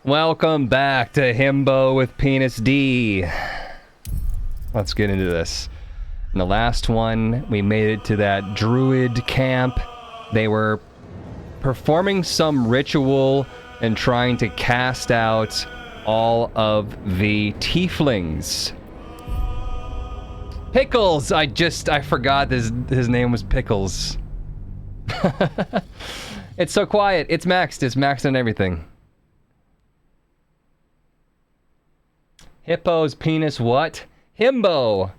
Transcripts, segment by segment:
Welcome back to Himbo with Penis D. Let's get into this. In the last one, we made it to that druid camp. They were performing some ritual and trying to cast out all of the tieflings. Pickles! I forgot his name was Pickles. It's so quiet. It's maxed. It's maxed on everything. Hippo's penis what? Himbo!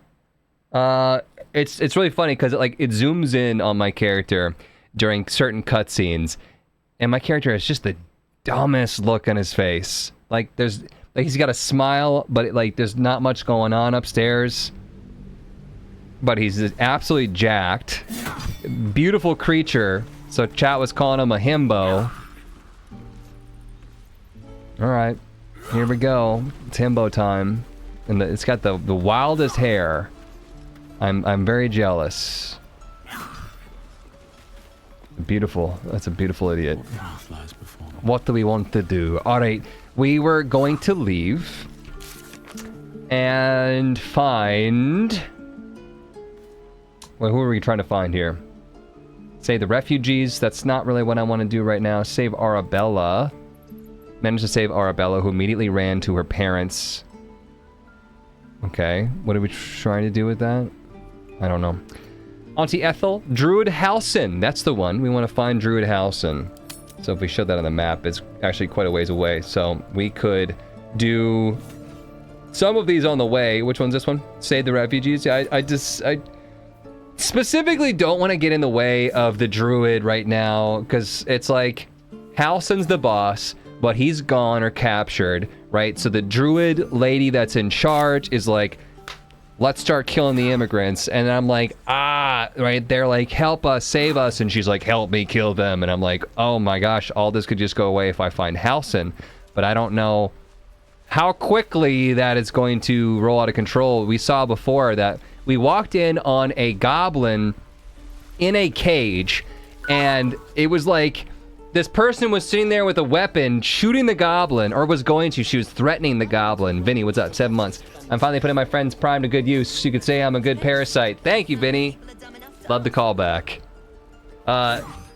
It's really funny because it zooms in on my character during certain cutscenes, and my character has just the dumbest look on his face. He's got a smile, but there's not much going on upstairs. But he's absolutely jacked. Beautiful creature. So chat was calling him a himbo. Alright. Here we go. It's himbo time. And it's got the wildest hair. I'm very jealous. Beautiful. That's a beautiful idiot. What do we want to do? Alright. We were going to leave. And find... Well, who are we trying to find here? Save the refugees. That's not really what I want to do right now. Save Arabella. Managed to save Arabella, who immediately ran to her parents. Okay. What are we trying to do with that? I don't know. Auntie Ethel. Druid Halson. That's the one. We want to find Druid Halson. So if we show that on the map, it's actually quite a ways away. So we could do some of these on the way. Which one's this one? Save the refugees. I specifically don't want to get in the way of the druid right now, because it's like Halson's the boss, but he's gone or captured, right? So the druid lady that's in charge is like, let's start killing the immigrants. And I'm like, right? They're like, help us, save us. And she's like, help me kill them. And I'm like, oh my gosh, all this could just go away if I find Halson. But I don't know how quickly that is going to roll out of control. We saw before that we walked in on a goblin in a cage, and it was like this person was sitting there with a weapon shooting the goblin, or was going to. She was threatening the goblin. Vinny, what's up? 7 months. I'm finally putting my friend's Prime to good use. You could say I'm a good parasite. Thank you, Vinny. Love the callback.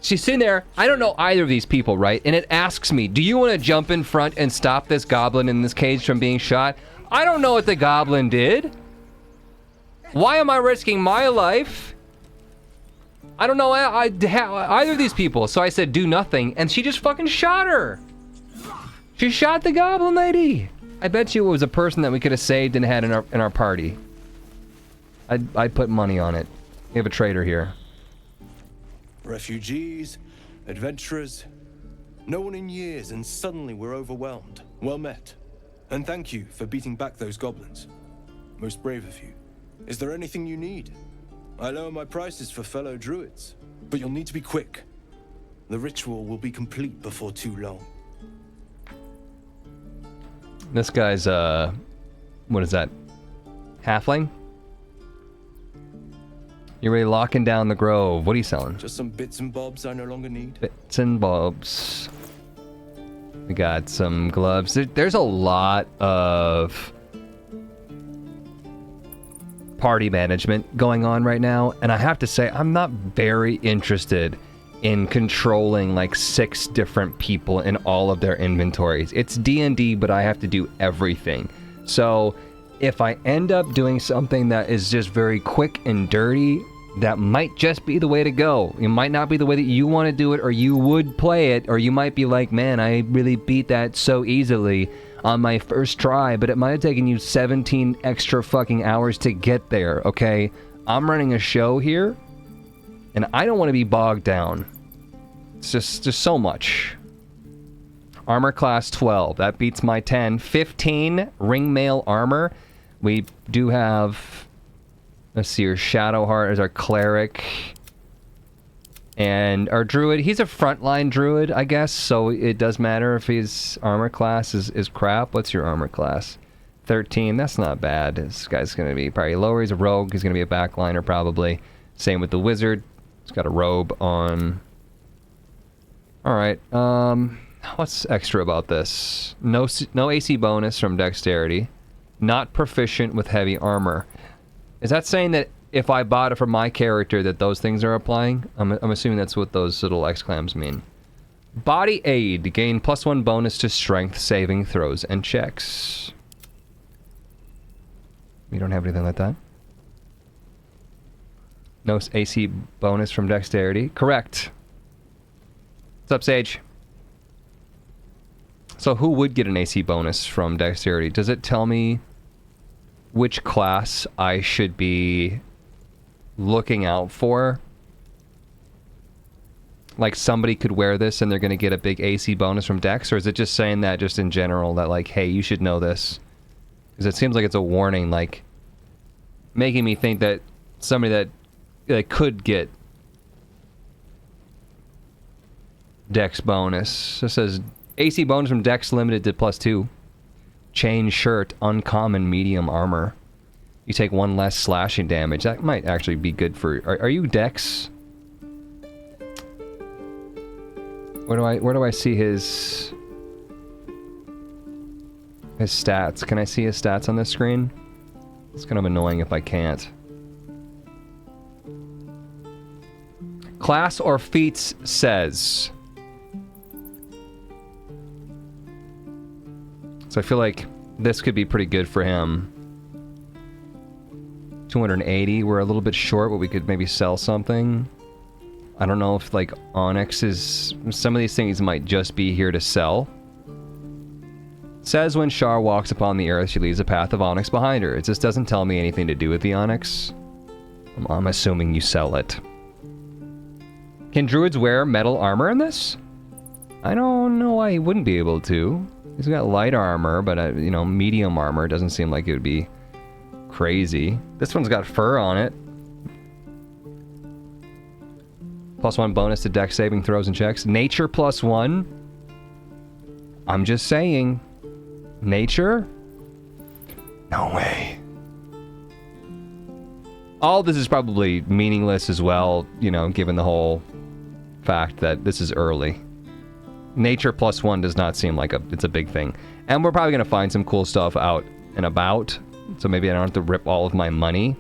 She's sitting there. I don't know either of these people, right? And it asks me, do you want to jump in front and stop this goblin in this cage from being shot? I don't know what the goblin did. Why am I risking my life? I don't know either of these people. So I said, do nothing. And she just fucking shot her. She shot the goblin lady. I bet you it was a person that we could have saved and had in our party. I'd put money on it. We have a traitor here. Refugees, adventurers, no one in years, and suddenly we're overwhelmed. Well met. And thank you for beating back those goblins. Most brave of you. Is there anything you need? I lower my prices for fellow druids, but you'll need to be quick. The ritual will be complete before too long. This guy's, what is that? Halfling? You're really locking down the grove. What are you selling? Just some bits and bobs I no longer need. Bits and bobs. We got some gloves. There's a lot of party management going on right now, and I have to say I'm not very interested in controlling like 6 different people in all of their inventories. It's D&D, but I have to do everything. So if I end up doing something that is just very quick and dirty, that might just be the way to go. It might not be the way that you want to do it, or you would play it, or you might be like, man, I really beat that so easily on my first try, but it might have taken you 17 extra fucking hours to get there, okay? I'm running a show here, and I don't want to be bogged down. It's just so much. Armor class 12, that beats my 10. 15 ringmail armor. We do have, let's see, our Shadowheart as our cleric. And our druid, he's a frontline druid, I guess, so it does matter if his armor class is crap. What's your armor class? 13, that's not bad. This guy's going to be probably lower. He's a rogue. He's going to be a backliner probably. Same with the wizard. He's got a robe on. Alright, What's extra about this? No AC bonus from dexterity. Not proficient with heavy armor. Is that saying that if I bought it for my character that those things are applying? I'm assuming that's what those little exclams mean. Body aid. Gain +1 bonus to strength saving throws and checks. You don't have anything like that? No AC bonus from dexterity. Correct. What's up, Sage? So who would get an AC bonus from dexterity? Does it tell me which class I should be looking out for? Like somebody could wear this and they're going to get a big AC bonus from dex? Or is it just saying that just in general that like, hey, you should know this? Because it seems like it's a warning, like making me think that somebody that could get dex bonus. It says AC bonus from dex limited to +2. Chain shirt, uncommon medium armor. You take 1 less slashing damage. That might actually be good for... Are you dex? Where do I see his stats? Can I see his stats on this screen? It's kind of annoying if I can't. Class or feats says. So I feel like this could be pretty good for him. 280, we're a little bit short, but we could maybe sell something. I don't know if like Onyx is... Some of these things might just be here to sell. Says when Shar walks upon the earth, she leaves a path of onyx behind her. It just doesn't tell me anything to do with the onyx. I'm assuming you sell it. Can druids wear metal armor in this? I don't know why he wouldn't be able to. He's got light armor, but you know, medium armor doesn't seem like it would be crazy. This one's got fur on it. +1 bonus to dex saving throws and checks. Nature +1. I'm just saying. Nature? No way. All this is probably meaningless as well, you know, given the whole fact that this is early. Nature +1 does not seem like it's a big thing. And we're probably going to find some cool stuff out and about, so maybe I don't have to rip all of my money.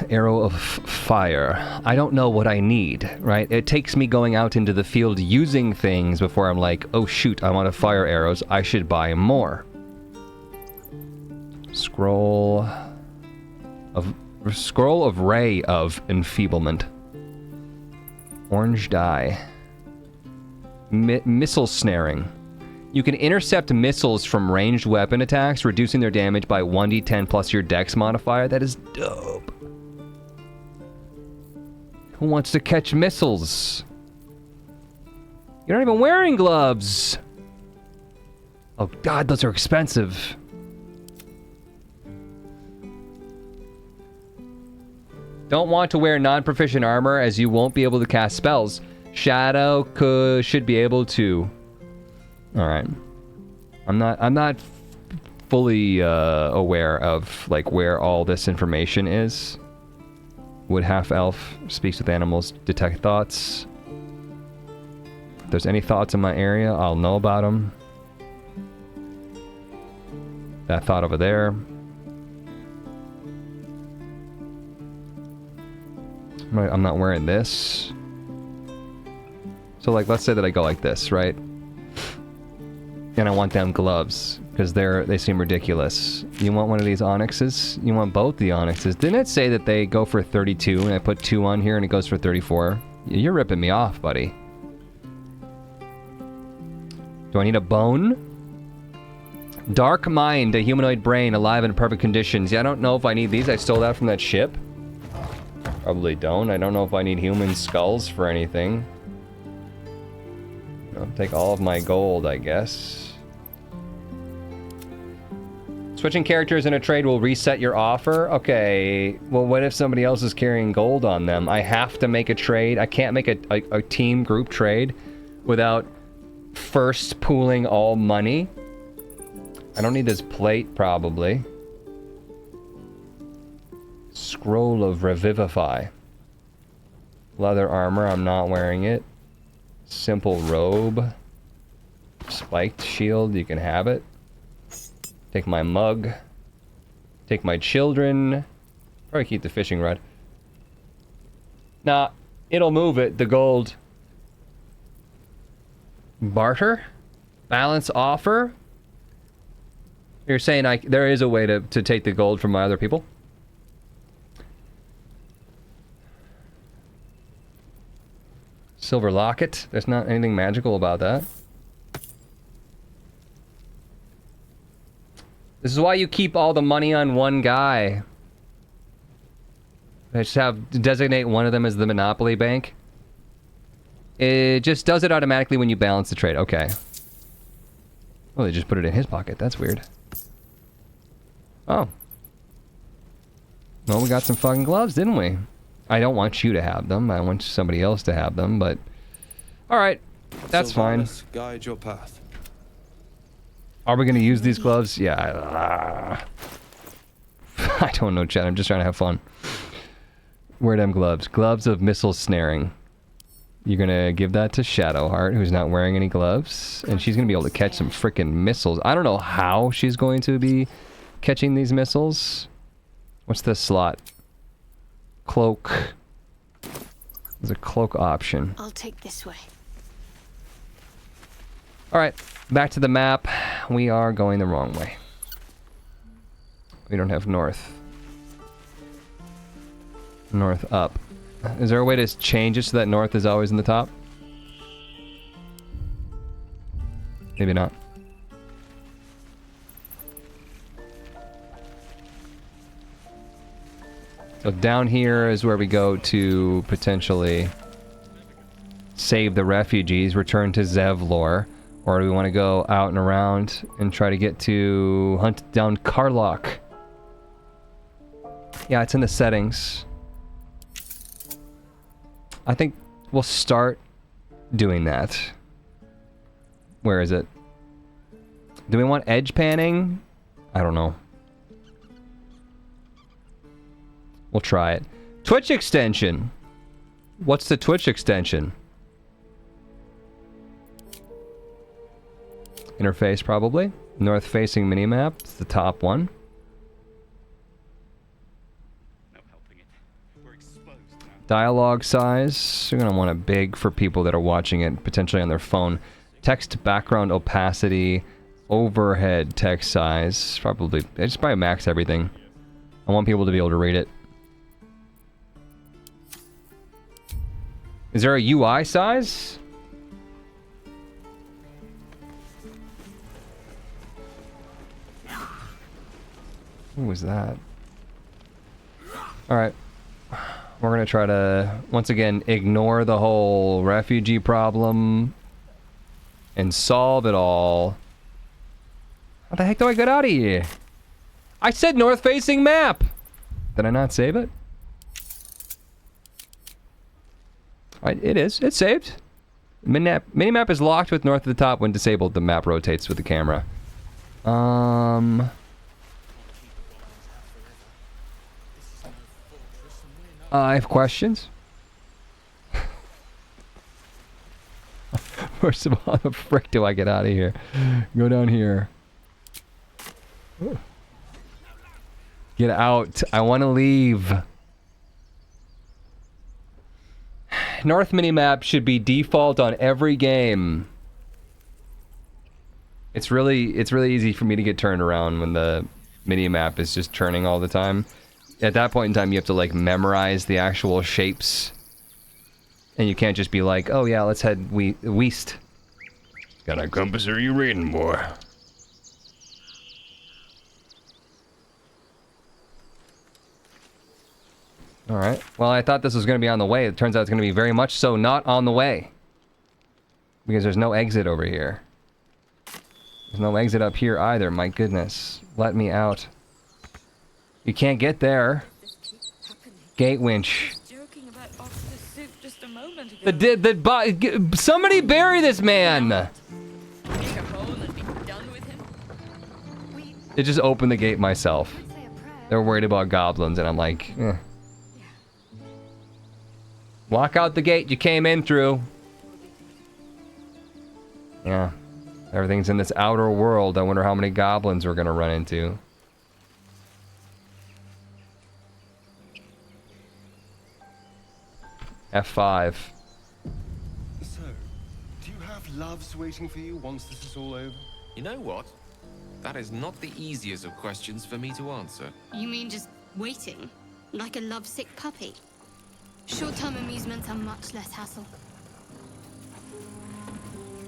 Arrow of fire. I don't know what I need, right? It takes me going out into the field using things before I'm like, oh shoot, I want to fire arrows. I should buy more. Scroll of Ray of Enfeeblement. Orange dye. Missile snaring. You can intercept missiles from ranged weapon attacks, reducing their damage by 1d10 plus your dex modifier. That is dope. Who wants to catch missiles? You're not even wearing gloves. Oh god, those are expensive. Don't want to wear non-proficient armor as you won't be able to cast spells. Shadow should be able to. All right. I'm not fully aware of like where all this information is. Wood half elf speaks with animals, detect thoughts. If there's any thoughts in my area, I'll know about them. That thought over there. I'm not wearing this. So like, let's say that I go like this, right? And I want them gloves, because they seem ridiculous. You want one of these onyxes? You want both the onyxes. Didn't it say that they go for 32, and I put 2 on here, and it goes for 34? You're ripping me off, buddy. Do I need a bone? Dark mind, a humanoid brain, alive in perfect conditions. Yeah, I don't know if I need these. I stole that from that ship. Probably don't. I don't know if I need human skulls for anything. I'll take all of my gold, I guess. Switching characters in a trade will reset your offer? Okay, well what if somebody else is carrying gold on them? I have to make a trade? I can't make a team group trade without first pooling all money? I don't need this plate, probably. Scroll of Revivify. Leather armor, I'm not wearing it. Simple robe. Spiked shield, you can have it. Take my mug. Take my children. Probably keep the fishing rod. Nah, it'll move it, the gold. Barter? Balance offer? You're saying there is a way to take the gold from my other people? Silver locket? There's not anything magical about that. This is why you keep all the money on one guy. I just designate one of them as the Monopoly bank. It just does it automatically when you balance the trade. Okay. Oh, they just put it in his pocket. That's weird. Oh. Well, we got some fucking gloves, didn't we? I don't want you to have them. I want somebody else to have them, but... Alright. That's fine. Guide your path. Are we going to use these gloves? Yeah. I don't know, Chad. I'm just trying to have fun. Where are them gloves? Gloves of missile snaring. You're going to give that to Shadowheart, who's not wearing any gloves. And she's going to be able to catch some freaking missiles. I don't know how she's going to be catching these missiles. What's this slot? Cloak. There's a cloak option. I'll take this way. Alright, back to the map. We are going the wrong way. We don't have north. North up. Is there a way to change it so that north is always in the top? Maybe not. So down here is where we go to potentially save the refugees, return to Zevlor. Or do we want to go out and around and try to get to hunt down Karlach? Yeah, it's in the settings. I think we'll start doing that. Where is it? Do we want edge panning? I don't know. We'll try it. Twitch extension. What's the Twitch extension? Interface, probably. North-facing minimap. It's the top one. Dialogue size. You're going to want it big for people that are watching it, potentially on their phone. Text background opacity. Overhead text size. Probably. Just probably max everything. I want people to be able to read it. Is there a UI size? What was that? Alright. We're gonna try to, once again, ignore the whole refugee problem and solve it all. How the heck do I get out of here? I said north-facing map! Did I not save it? It is. It's saved. Minimap is locked with north at the top. When disabled, the map rotates with the camera. I have questions. First of all, how the frick do I get out of here? Go down here. Get out. I want to leave. North minimap should be default on every game. It's really easy for me to get turned around when the minimap is just turning all the time. At that point in time, you have to like memorize the actual shapes, and you can't just be like, "Oh yeah, let's head west." Got a compass? Or are you reading, boy? All right. Well, I thought this was going to be on the way. It turns out it's going to be very much so not on the way, because there's no exit over here. There's no exit up here either. My goodness, let me out. You can't get there. Gate winch. Somebody bury this man! They just opened the gate myself. They're worried about goblins, and I'm like, eh. Walk out the gate you came in through. Yeah. Everything's in this outer world. I wonder how many goblins we're gonna run into. F5. So, do you have loves waiting for you once this is all over? You know what? That is not the easiest of questions for me to answer. You mean just waiting? Like a lovesick puppy? Short-term amusements are much less hassle.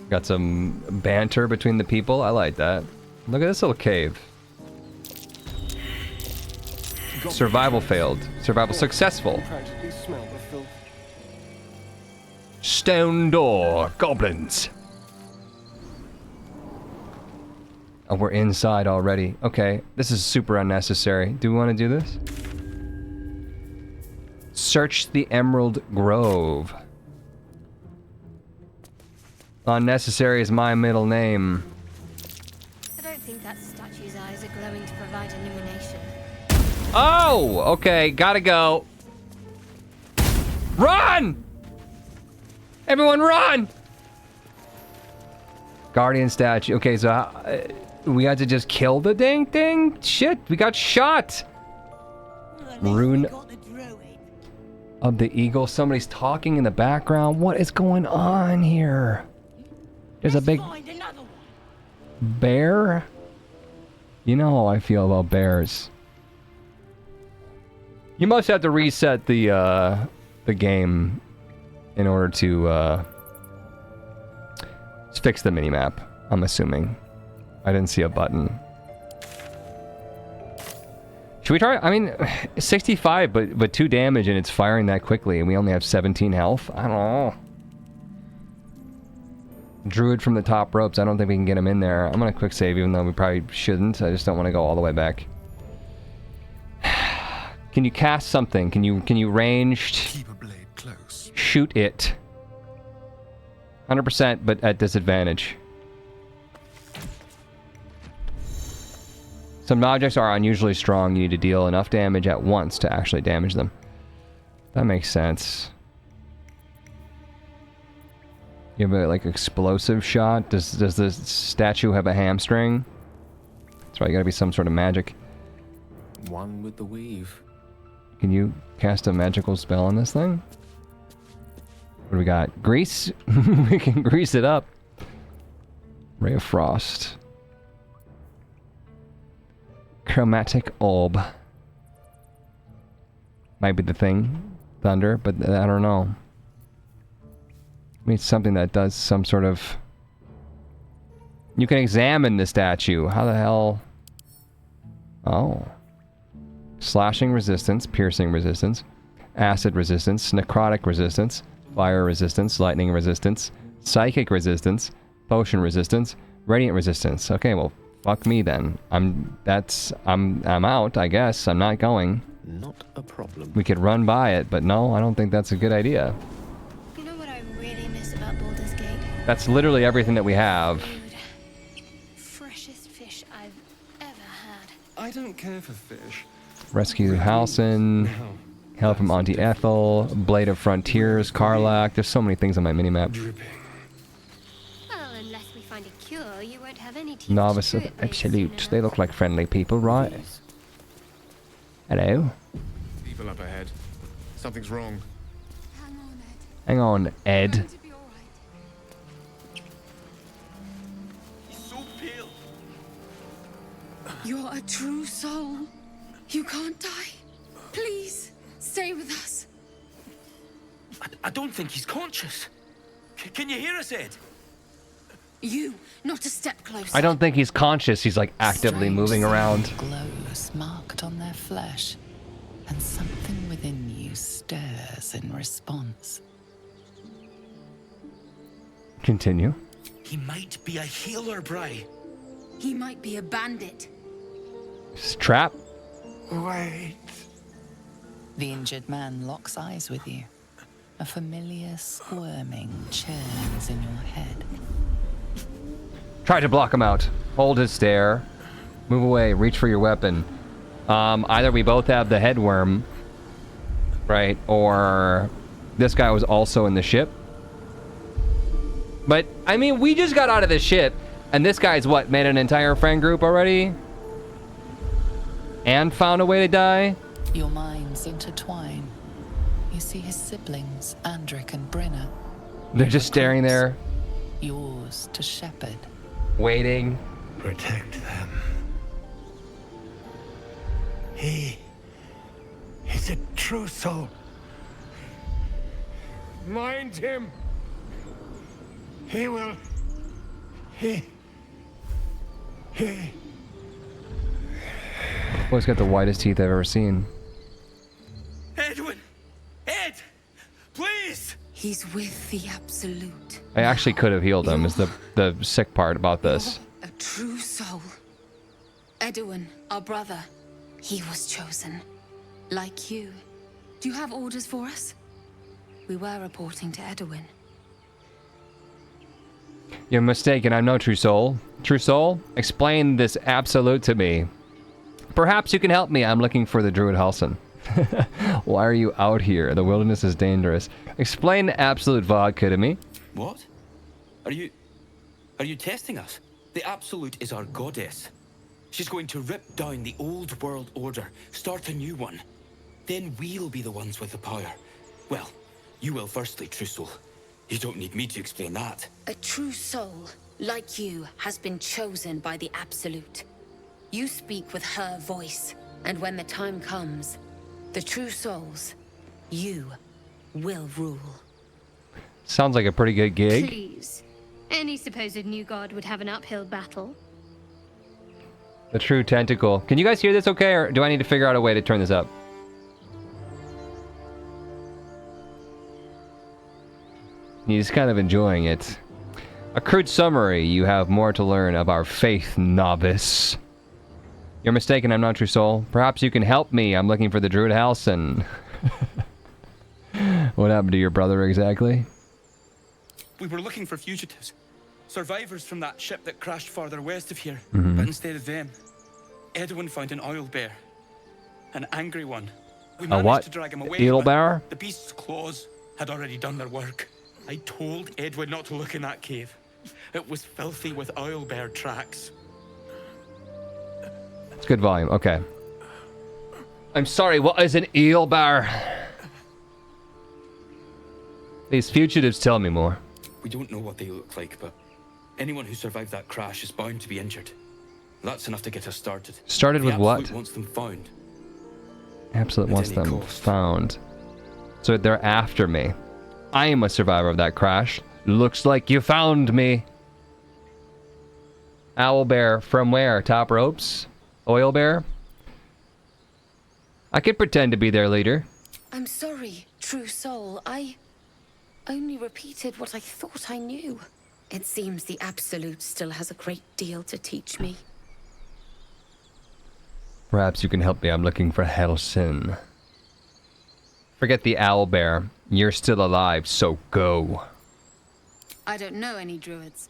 Got some banter between the people. I like that. Look at this little cave. Survival failed. Survival successful. Practically smell the filth. Stone door. Goblins. Oh, we're inside already. Okay, this is super unnecessary. Do we want to do this? Search the Emerald Grove. Unnecessary is my middle name. I don't think that statue's eyes are glowing to provide illumination. Oh, okay, gotta go. Run! Everyone run! Guardian statue. Okay, so we had to just kill the dang thing? Shit, we got shot. Rune of the Eagle. Somebody's talking in the background. What is going on here? There's a big bear. You know how I feel about bears. You must have to reset the game in order to fix the minimap, I'm assuming. I didn't see a button. Should we try? I mean, 65, but 2 damage and it's firing that quickly, and we only have 17 health. I don't know. Druid from the top ropes. I don't think we can get him in there. I'm gonna quick save, even though we probably shouldn't. I just don't want to go all the way back. Can you cast something? Can you ranged? Keep a blade close. Shoot it. 100%, but at disadvantage. Some objects are unusually strong. You need to deal enough damage at once to actually damage them. That makes sense. You have a, like, explosive shot? Does the statue have a hamstring? That's right, you gotta be some sort of magic. One with the weave. Can you cast a magical spell on this thing? What do we got? Grease? We can grease it up. Ray of Frost. Chromatic Orb. Might be the thing. Thunder, but I don't know. I mean, it's something that does some sort of... You can examine the statue. How the hell... Oh. Slashing resistance, piercing resistance, acid resistance, necrotic resistance, fire resistance, lightning resistance, psychic resistance, potion resistance, radiant resistance. Okay, well, fuck me then. I'm out, I guess. I'm not going. Not a problem. We could run by it, but no, I don't think that's a good idea. You know what I really miss about Baldur's Gate? That's literally everything that we have. Freshest fish I've ever had. I don't care for fish. Rescue Halcyon, Now, Hail from Auntie Ethel, Blade of Frontiers, Karlach. There's so many things on my minimap. dripping. Well, unless we find a cure, you won't have any teeth. Novice of Absolute. They look like friendly people, right? Hello? People up ahead. Something's wrong. Hang on, Ed. Hang on, Ed. To be all right. He's so pale. You're a true soul. You can't die. Please, stay with us. I don't think he's conscious. Can you hear us, Ed? You, not a step closer. I don't think he's conscious. He's like actively moving around. Glows marked on their flesh, and something within you stirs in response. Continue. He might be a healer, Bry. He might be a bandit. Trap. Wait. The injured man locks eyes with you. A familiar squirming churns in your head. Try to block him out. Hold his stare. Move away. Reach for your weapon. Either we both have the headworm, right? Or this guy was also in the ship. But, I mean, we just got out of the ship, and this guy's what, made an entire friend group already? And found a way to die? Your minds intertwine. You see his siblings, Andric and Brenna. They're just staring there, Yours to shepherd. waiting. Protect them. He's a true soul. Mind him. He will. Boy's got the whitest teeth I've ever seen. Edwin! Ed! Please! He's with the Absolute. I actually could have healed him, is the sick part about this. A true soul. Edwin, our brother, he was chosen. Like you. Do you have orders for us? We were reporting to Edwin. You're mistaken, I'm no true soul. True soul, explain this absolute to me. Perhaps you can help me, I'm looking for the Druid Halsin. Why are you out here? The wilderness is dangerous. Explain absolute vodka to me. What? Are you testing us? The Absolute is our goddess. She's going to rip down the old world order, start a new one. Then we'll be the ones with the power. Well, you will firstly, true soul. You don't need me to explain that. A true soul, like you, has been chosen by the Absolute. You speak with her voice, and when the time comes, the true souls, you will rule. Sounds like a pretty good gig. Please. Any supposed new god would have an uphill battle. The true tentacle. Can you guys hear this okay, or do I need to figure out a way to turn this up? He's kind of enjoying it. A crude summary. You have more to learn of our faith, novice. You're mistaken, I'm not true soul. Perhaps you can help me. I'm looking for the Druid Halsin. What happened to your brother exactly? We were looking for fugitives. Survivors from that ship that crashed farther west of here. Mhm. But instead of them, Edwin found an oil bear. An angry one. We A managed what? to drag him away. Eel but bear? The beast's claws had already done their work. I told Edwin not to look in that cave. It was filthy with oil bear tracks. It's good volume, okay. I'm sorry, what is an eel bear? These fugitives tell me more. We don't know what they look like, but anyone who survived that crash is bound to be injured. That's enough to get us started. Started with The what? Absolute wants them found. Absolute At wants any them cost. found. So they're after me. I am a survivor of that crash. Looks like you found me. Owl bear from where? Top ropes? Oil bear? I could pretend to be their leader. I'm sorry, true soul. I only repeated what I thought I knew. It seems the Absolute still has a great deal to teach me. Perhaps you can help me. I'm looking for Halsin. Forget the owl bear. You're still alive, so go. I don't know any druids.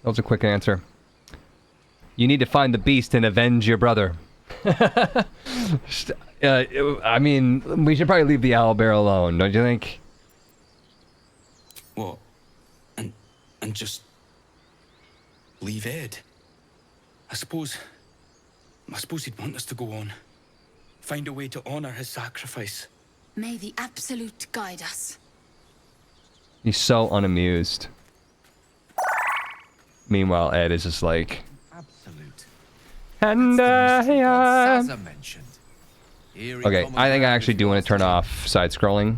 That was a quick answer. You need to find the beast and avenge your brother. I mean, we should probably leave the owl bear alone, don't you think? What? And just leave Ed? I suppose he'd want us to go on. Find a way to honor his sacrifice. May the Absolute guide us. He's so unamused. Meanwhile, Ed is just like... Absolute. And Saza mentioned. okay, I think I actually do want to turn off side-scrolling.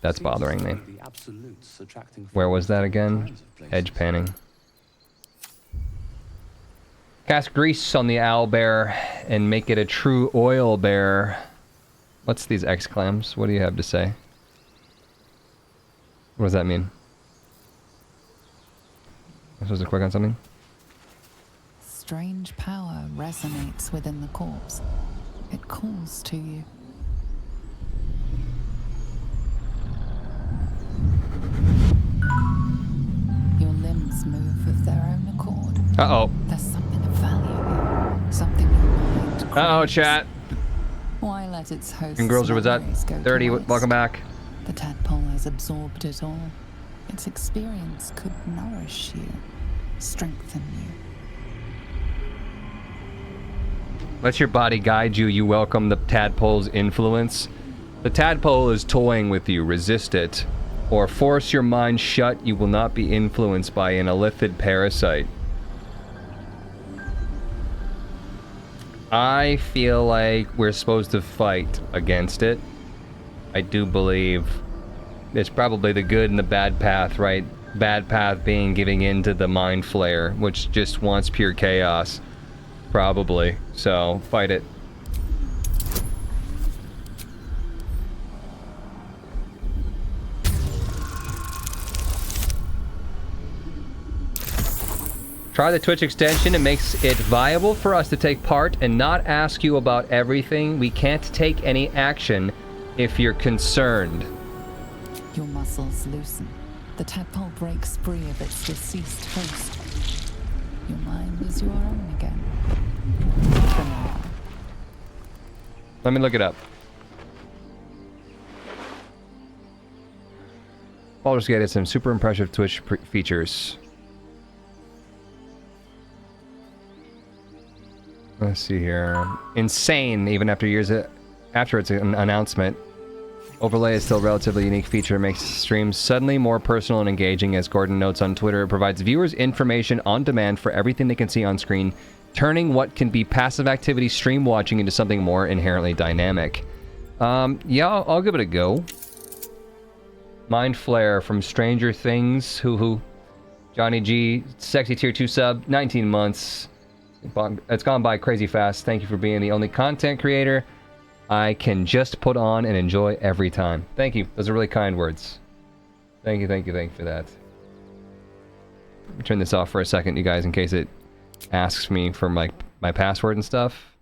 That's bothering me. Where was that again? Edge panning. Cast grease on the owl bear and make it a true oil bear. What's these exclams? What do you have to say? What does that mean? I'm supposed to click on something? Strange power resonates within the corpse. It calls to you. Your limbs move of their own accord. Uh-oh. There's something of value here. Something your mind Uh-oh, chat. Why let let its hosts And girls, was that memories go to 30? waste. Welcome back. The tadpole has absorbed it all. Its experience could nourish you, strengthen you. Let your body guide you. You welcome the tadpole's influence. The tadpole is toying with you. Resist it. Or force your mind shut. You will not be influenced by an illithid parasite. I feel like we're supposed to fight against it. I do believe it's probably the good and the bad path, right? Bad path being giving in to the mind flare, which just wants pure chaos. Probably. So, fight it. Try the Twitch extension. It makes it viable for us to take part and not ask you about everything. We can't take any action if you're concerned. Your muscles loosen. The tadpole breaks free of its deceased host. Your mind is your own again. For now. Let me look it up. Baldur's Gate has some super impressive Twitch features. Let's see here. Insane, even after years after its announcement. Overlay is still a relatively unique feature. It makes streams suddenly more personal and engaging. As Gordon notes on Twitter, it provides viewers information on demand for everything they can see on screen, turning what can be passive activity stream watching into something more inherently dynamic. Yeah, I'll give it a go. Mind Flare from Stranger Things. Hoo-hoo. Johnny G, Sexy Tier 2 sub, 19 months. It's gone by crazy fast. Thank you for being the only content creator I can just put on and enjoy every time. Thank you. Those are really kind words. Thank you for that. Let me turn this off for a second, you guys, in case it asks me for my password and stuff.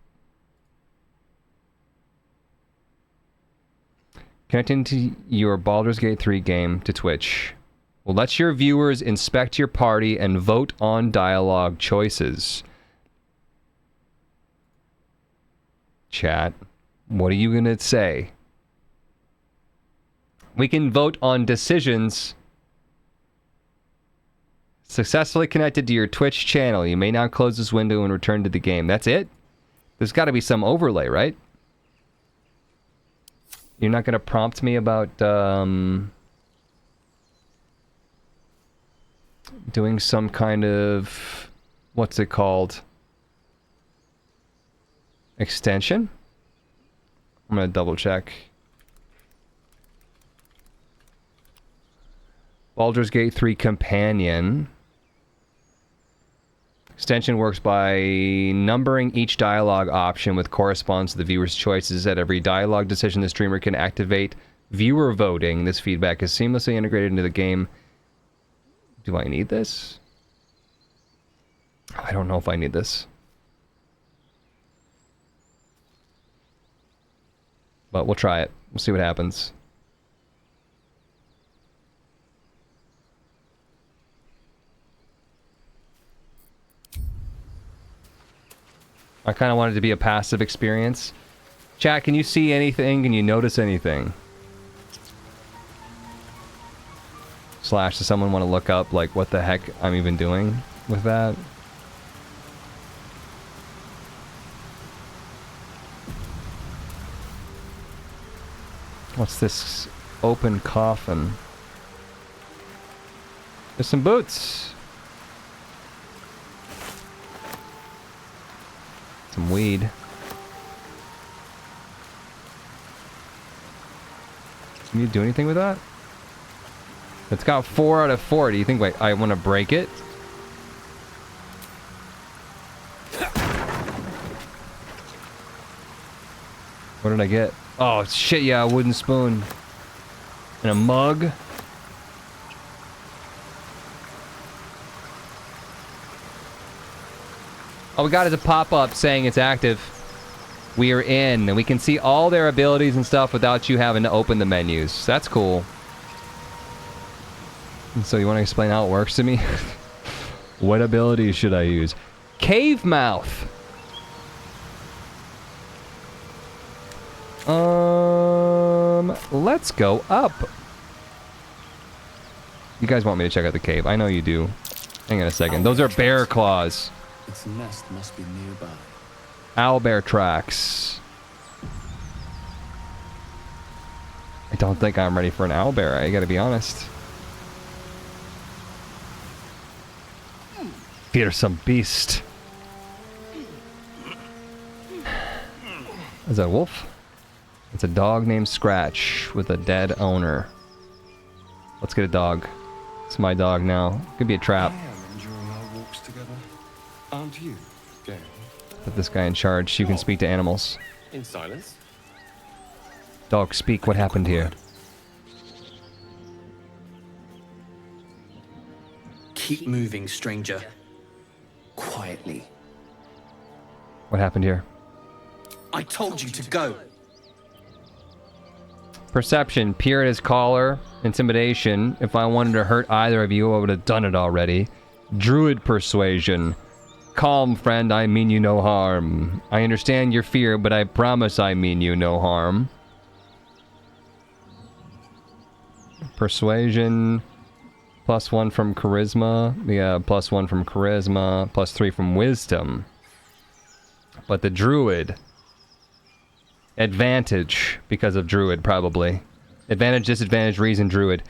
Connecting to your Baldur's Gate 3 game to Twitch will let your viewers inspect your party and vote on dialogue choices. Chat, what are you gonna say? We can vote on decisions. Successfully connected to your Twitch channel. You may now close this window and return to the game. That's it? There's got to be some overlay, right? You're not gonna prompt me about doing some kind of, what's it called? Extension? I'm gonna double check. Baldur's Gate 3 Companion. Extension works by numbering each dialogue option with corresponds to the viewer's choices. At every dialogue decision, the streamer can activate viewer voting. This feedback is seamlessly integrated into the game. Do I need this? I don't know if I need this. But we'll try it. We'll see what happens. I kind of want it to be a passive experience. Chat, can you see anything? Can you notice anything? Slash, does someone want to look up, like, what the heck I'm even doing with that? What's this open coffin? There's some boots. Some weed. Can you do anything with that? It's got 4 out of 4. Do you think, wait, I want to break it? What did I get? Oh, shit, yeah, a wooden spoon. And a mug. All we got is a pop-up saying it's active. We are in, and we can see all their abilities and stuff without you having to open the menus. That's cool. So you want to explain how it works to me? What abilities should I use? Cave mouth. Let's go up. You guys want me to check out the cave? I know you do. Hang on a second. Those are bear claws. Its nest must be nearby. Owlbear tracks. I don't think I'm ready for an owlbear. I gotta be honest. Fearsome beast. Is that a wolf? It's a dog named Scratch with a dead owner. Let's get a dog. It's my dog now. Could be a trap. I am enjoying our walks together. Aren't you, Gary? Put this guy in charge. You can speak to animals. In silence. Dog, speak. What happened here? Keep moving, stranger. Quietly. What happened here? I told you to go. Perception. Peer at his collar. Intimidation. If I wanted to hurt either of you, I would have done it already. Druid persuasion. Calm, friend. I mean you no harm. I understand your fear, but I promise I mean you no harm. Persuasion. +1 from charisma. Yeah, +1 from charisma. +3 from wisdom. But the druid. Advantage because of druid, probably. Advantage, disadvantage, reason, druid.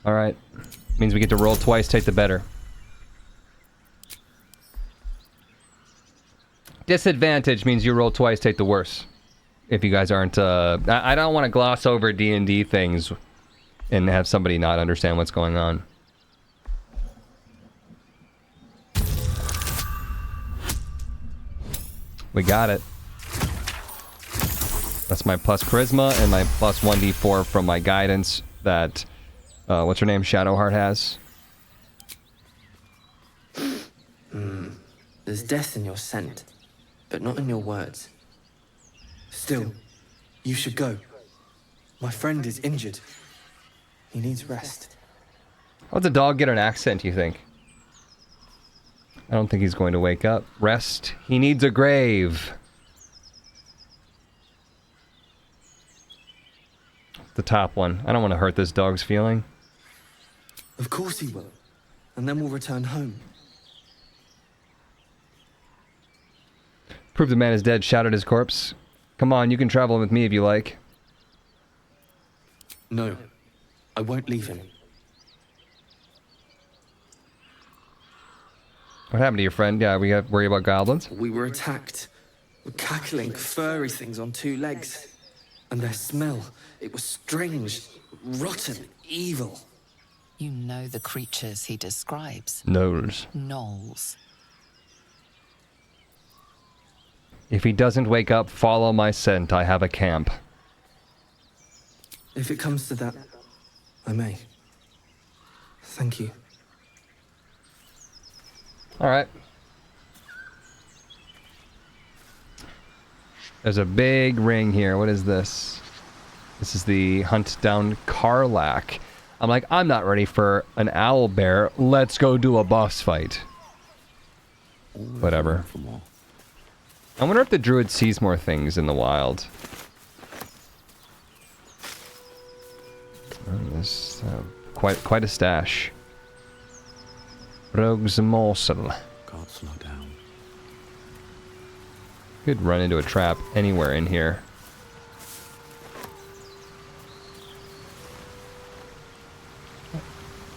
Alright. Means we get to roll twice, take the better. Disadvantage means you roll twice, take the worse. If you guys aren't, I don't want to gloss over D&D things and have somebody not understand what's going on. We got it. That's my plus charisma and my plus 1d4 from my guidance that, what's her name? Shadowheart has. There's death in your scent, but not in your words. Still, you should go. My friend is injured. He needs rest. How'd the dog get an accent, you think? I don't think he's going to wake up. Rest. He needs a grave. The top one. I don't want to hurt this dog's feeling. Of course he will. And then we'll return home. Prove the man is dead. Shout at his corpse. Come on, you can travel with me if you like. No, I won't leave him. What happened to your friend? Yeah, we got worried about goblins. We were attacked. Cackling, furry things on 2 legs. And their smell, it was strange, rotten, evil. You know the creatures he describes. Nose. Gnolls. If he doesn't wake up, follow my scent. I have a camp. If it comes to that, I may. Thank you. Alright. There's a big ring here. What is this? This is the hunt down Karlach. I'm like, I'm not ready for an owlbear. Let's go do a boss fight. Whatever. I wonder if the druid sees more things in the wild. There's quite a stash. Rogue's morsel. God, slow down. Could run into a trap anywhere in here.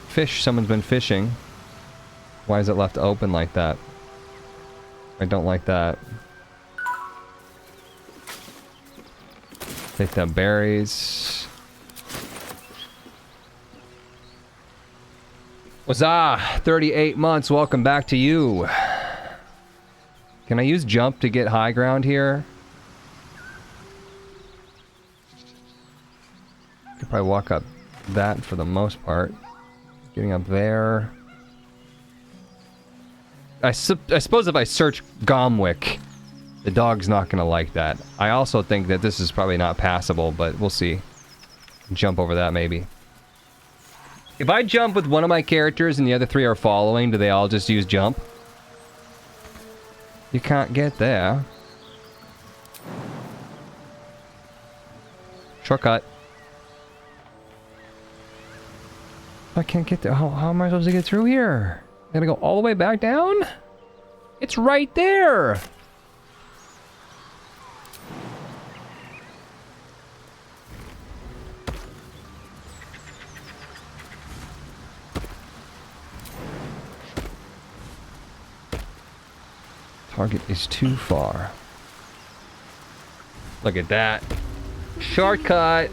Fish. Someone's been fishing. Why is it left open like that? I don't like that. Take the berries. Huzzah! 38 months, welcome back to you. Can I use jump to get high ground here? Could probably walk up that for the most part. Getting up there. I suppose if I search Gomwick, the dog's not gonna like that. I also think that this is probably not passable, but we'll see. Jump over that maybe. If I jump with one of my characters and the other 3 are following, do they all just use jump? You can't get there. Shortcut. I can't get there. How am I supposed to get through here? I gotta go all the way back down? It's right there! Target is too far. Look at that. Shortcut!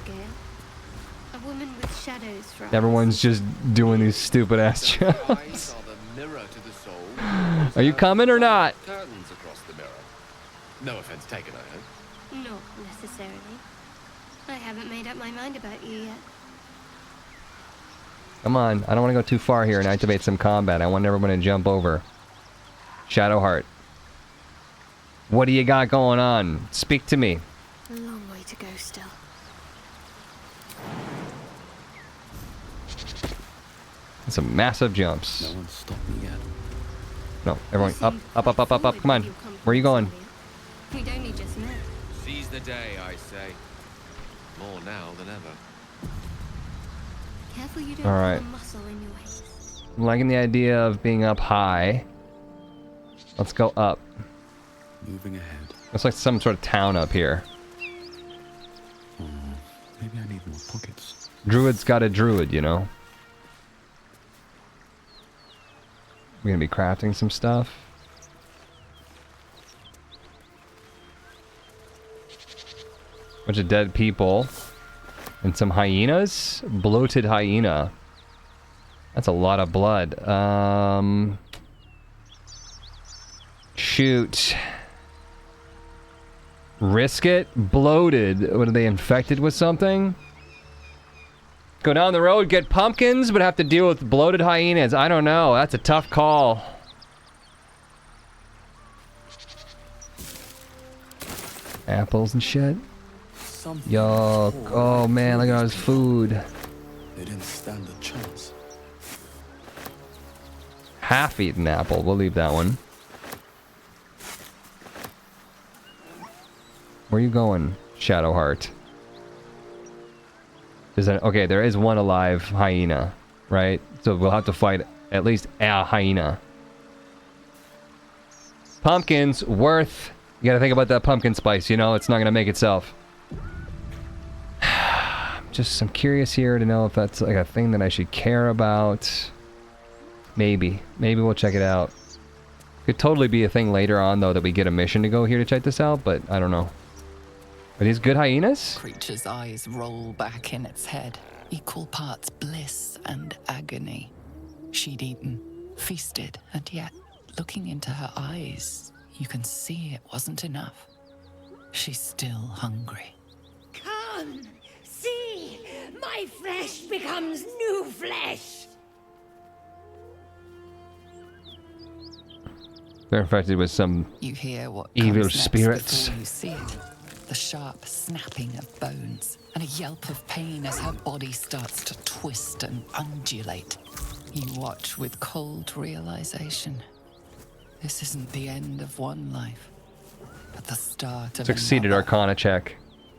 A woman with shadows for eyes. Everyone's just doing these stupid ass jumps. Are you coming or not? Curtains across the mirror. No offense taken, I hope. Not necessarily. I haven't made up my mind about you yet. Come on, I don't want to go too far here and activate some combat. I want everyone to jump over. Shadowheart. What do you got going on? Speak to me. A long way to go still. Some massive jumps. No one's stopped me yet. No, everyone, up. Come on. Where are you going? We'd only just met. Seize the day, I say. More now than ever. Careful you don't All right. pull a muscle in your waist. I'm liking the idea of being up high. Let's go up. Moving ahead. Looks like some sort of town up here. Maybe I need more pockets. Druid's got a druid, you know. We're gonna be crafting some stuff. Bunch of dead people. And some hyenas? Bloated hyena. That's a lot of blood. Shoot. Risk it? Bloated. What, are they infected with something? Go down the road, get pumpkins, but have to deal with bloated hyenas. I don't know. That's a tough call. Apples and shit. Yo, oh man, look at all this food. They didn't stand a chance. Half-eaten apple. We'll leave that one. Where are you going, Shadowheart? Okay, there is one alive hyena, right? So we'll have to fight at least a hyena. Pumpkins, worth. You gotta think about that pumpkin spice, you know? It's not gonna make itself. I'm curious here to know if that's like a thing that I should care about. Maybe we'll check it out. Could totally be a thing later on, though, that we get a mission to go here to check this out, but I don't know. Are these good hyenas? Creature's eyes roll back in its head, equal parts bliss and agony. She'd eaten, feasted, and yet, looking into her eyes, you can see it wasn't enough. She's still hungry. Come, see, my flesh becomes new flesh. They're infected with some You hear what evil comes next spirits. before you see it. The sharp snapping of bones and a yelp of pain as her body starts to twist and undulate. You watch with cold realization. This isn't the end of one life, but the start of Succeeded another. Arcana check.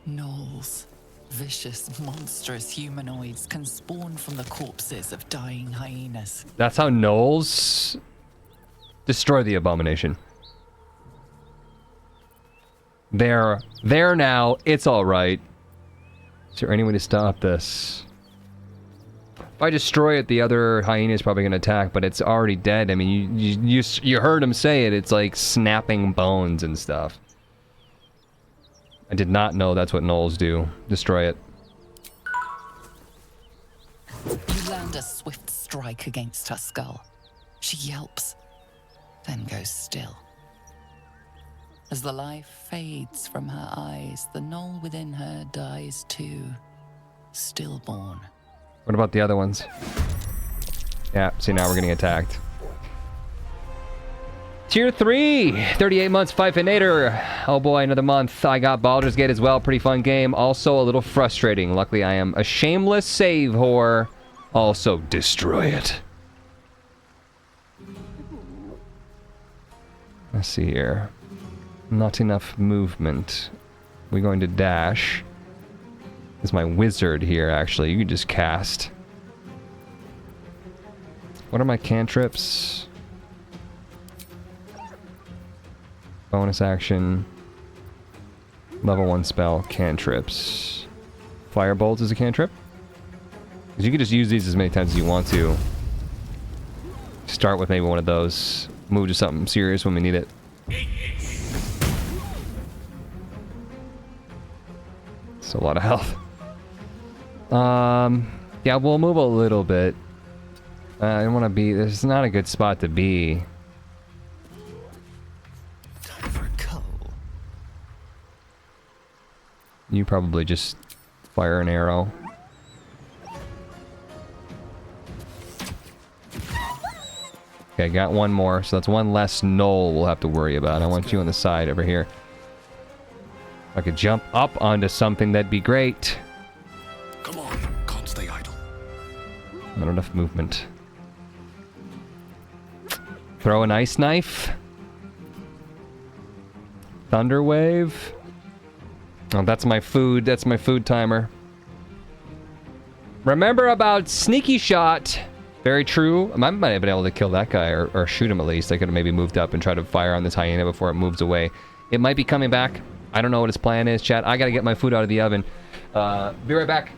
Gnolls, vicious, monstrous humanoids can spawn from the corpses of dying hyenas. That's how gnolls destroy the abomination. They're there now. It's all right. Is there any way to stop this? If I destroy it, the other hyena is probably going to attack, but it's already dead. I mean, you heard him say it. It's like snapping bones and stuff. I did not know that's what gnolls do. Destroy it. You land a swift strike against her skull. She yelps, then goes still. As the life fades from her eyes, the gnoll within her dies too, stillborn. What about the other ones? Yeah, see, now we're getting attacked. Tier 3, 38 months, 5 and 8er. Oh boy, another month. I got Baldur's Gate as well. Pretty fun game. Also a little frustrating. Luckily, I am a shameless save whore. Also, destroy it. Let's see here. Not enough movement. We're going to dash. is my wizard here, actually. You can just cast. What are my cantrips? Bonus action. Level 1 spell, cantrips. Firebolt is a cantrip. Because you can just use these as many times as you want to. Start with maybe one of those. Move to something serious when we need it. It's a lot of health. Yeah, we'll move a little bit. I don't want to be... This is not a good spot to be. Time for coal. You probably just fire an arrow. Okay, got one more, so that's one less knoll we'll have to worry about. I want you on the side over here. If I could jump up onto something, that'd be great. Come on, can't stay idle. Not enough movement. Throw an ice knife. Thunder wave. Oh, that's my food. That's my food timer. Remember about sneaky shot. Very true. I might have been able to kill that guy, or shoot him at least. I could have maybe moved up and tried to fire on this hyena before it moves away. It might be coming back. I don't know what his plan is, chat. I gotta get my food out of the oven. Be right back.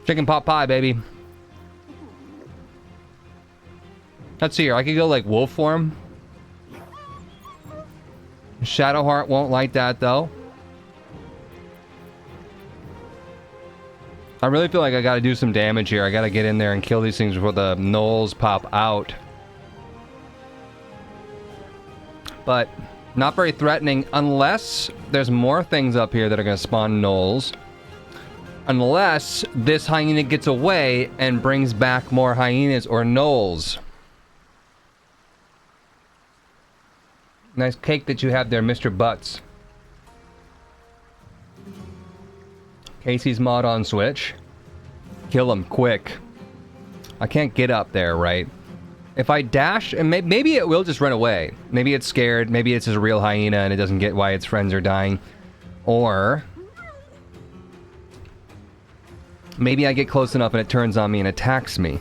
Chicken pot pie, baby. Let's see here. I could go like wolf form. Shadowheart won't like that though. I really feel like I gotta do some damage here. I gotta get in there and kill these things before the gnolls pop out. But not very threatening unless there's more things up here that are gonna spawn gnolls. Unless this hyena gets away and brings back more hyenas or gnolls. Nice cake that you have there, Mr. Butts. Casey's mod on Switch. Kill him quick. I can't get up there, right? If I dash, and maybe it will just run away. Maybe it's scared. Maybe it's just a real hyena and it doesn't get why its friends are dying. Or maybe I get close enough and it turns on me and attacks me,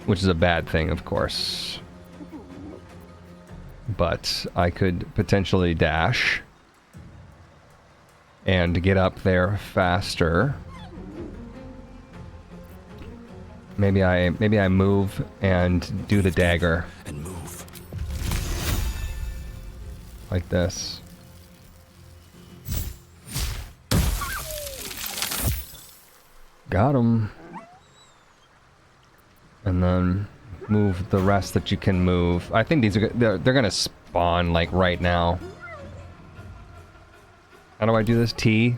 which is a bad thing, of course. But I could potentially dash and get up there faster. Maybe I move and do the dagger. And move. Like this. Got him. And then move the rest that you can move. I think these are they're gonna spawn like right now. How do I do this? T.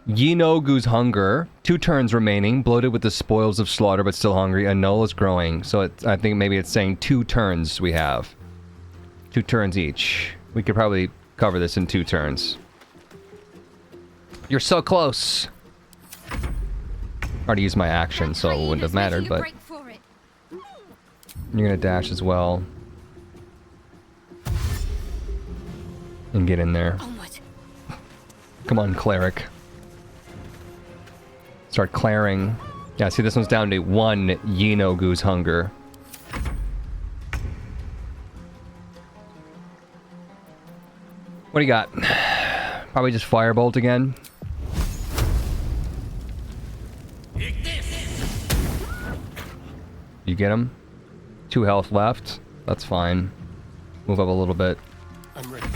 Yinogu's hunger. 2 turns remaining. Bloated with the spoils of slaughter, but still hungry. A null is growing. So I think maybe it's saying 2 turns we have. 2 turns each. We could probably cover this in 2 turns. You're so close. Already used my action, so it wouldn't have mattered, but you're gonna dash as well. And get in there. Come on, cleric. Start clearing. Yeah, see, this one's down to 1 Yinogu's hunger. What do you got? Probably just firebolt again. You get him? 2 health left. That's fine. Move up a little bit. I'm ready.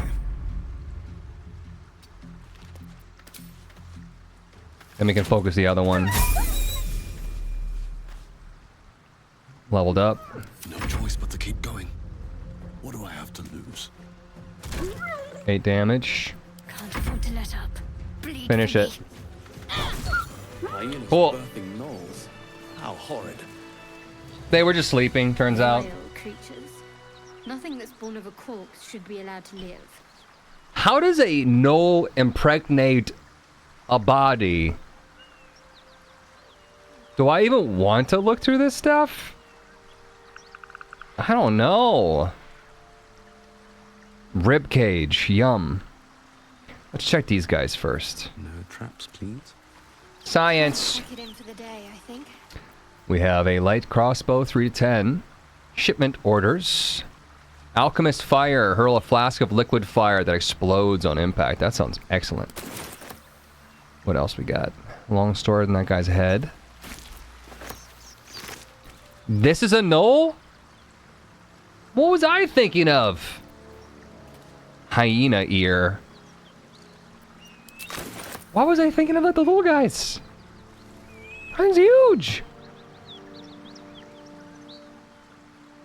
Then we can focus the other one. Leveled up. No choice but to keep going. What do I have to lose? 8 damage. Can't afford to let up. Bleed Finish it. Cool. How horrid. They were just sleeping, turns out. Vile creatures. Nothing that's born of a corpse should be allowed to live. How does a gnoll impregnate a body? Do I even want to look through this stuff? I don't know. Rib cage, yum. Let's check these guys first. No traps, please. Science. Take it in for the day, I think. We have a light crossbow, 3 to 10. Shipment orders. Alchemist fire. Hurl a flask of liquid fire that explodes on impact. That sounds excellent. What else we got? Long sword in that guy's head. This is a gnoll? What was I thinking of? Hyena ear. Why was I thinking about the little guys? That thing's huge.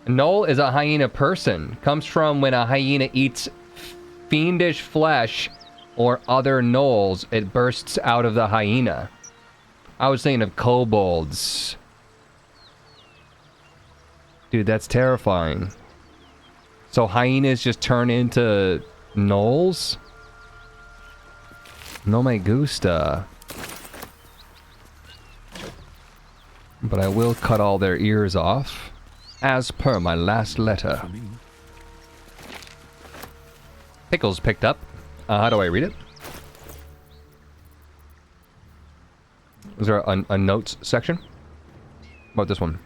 A gnoll is a hyena person. Comes from when a hyena eats fiendish flesh or other gnolls, it bursts out of the hyena. I was thinking of kobolds. Dude, that's terrifying. So hyenas just turn into gnolls? No me gusta. But I will cut all their ears off, as per my last letter. Pickles picked up. How do I read it? Is there a notes section? What about this one?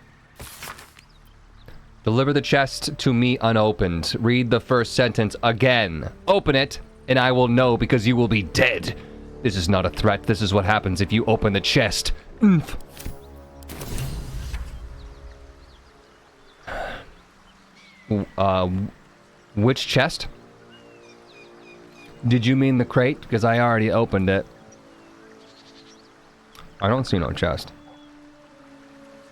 Deliver the chest to me unopened. Read the first sentence again. Open it, and I will know because you will be dead. This is not a threat. This is what happens if you open the chest. Oomph. Which chest? Did you mean the crate? Because I already opened it. I don't see no chest.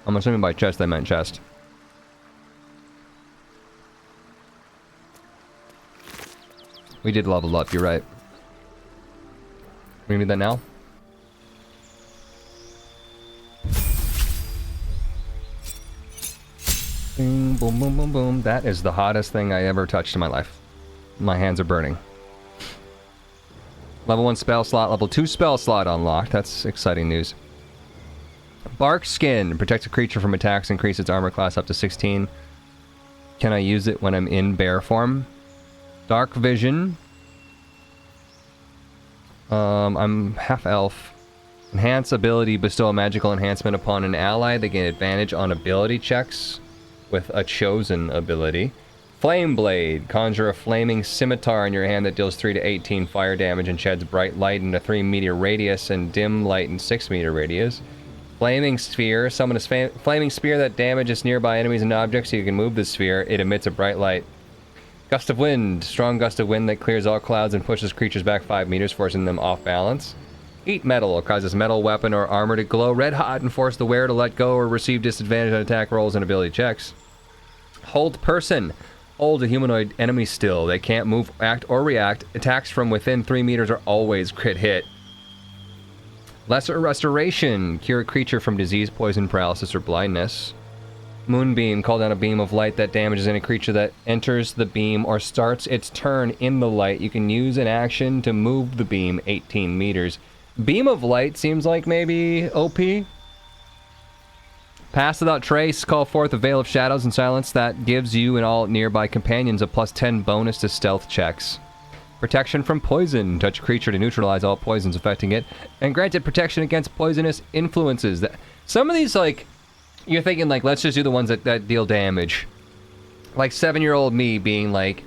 I'm assuming by chest they meant chest. We did level up, you're right. We need that now? Boom, boom, boom, boom, boom. That is the hottest thing I ever touched in my life. My hands are burning. Level 1 spell slot, level 2 spell slot unlocked. That's exciting news. Bark skin. Protects a creature from attacks, increase its armor class up to 16. Can I use it when I'm in bear form? Dark vision. I'm half elf. Enhance ability. Bestow a magical enhancement upon an ally. They gain advantage on ability checks with a chosen ability. Flame blade. Conjure a flaming scimitar in your hand that deals 3 to 18 fire damage and sheds bright light in a 3 meter radius and dim light in 6 meter radius. Flaming sphere. Summon a flaming spear that damages nearby enemies and objects so you can move the sphere. It emits a bright light. Gust of wind. Strong gust of wind that clears all clouds and pushes creatures back 5 meters, forcing them off balance. Heat metal. Causes metal weapon or armor to glow red hot and force the wearer to let go or receive disadvantage on attack rolls and ability checks. Hold person. Hold a humanoid enemy still. They can't move, act, or react. Attacks from within 3 meters are always crit hit. Lesser restoration. Cure a creature from disease, poison, paralysis, or blindness. Moonbeam. Call down a beam of light that damages any creature that enters the beam or starts its turn in the light. You can use an action to move the beam 18 meters. Beam of light seems like maybe OP. Pass without trace. Call forth a veil of shadows and silence that gives you and all nearby companions a +10 bonus to stealth checks. Protection from poison. Touch creature to neutralize all poisons affecting it, and granted protection against poisonous influences. Some of these, like, you're thinking, like, let's just do the ones that deal damage. Like 7-year-old me being like,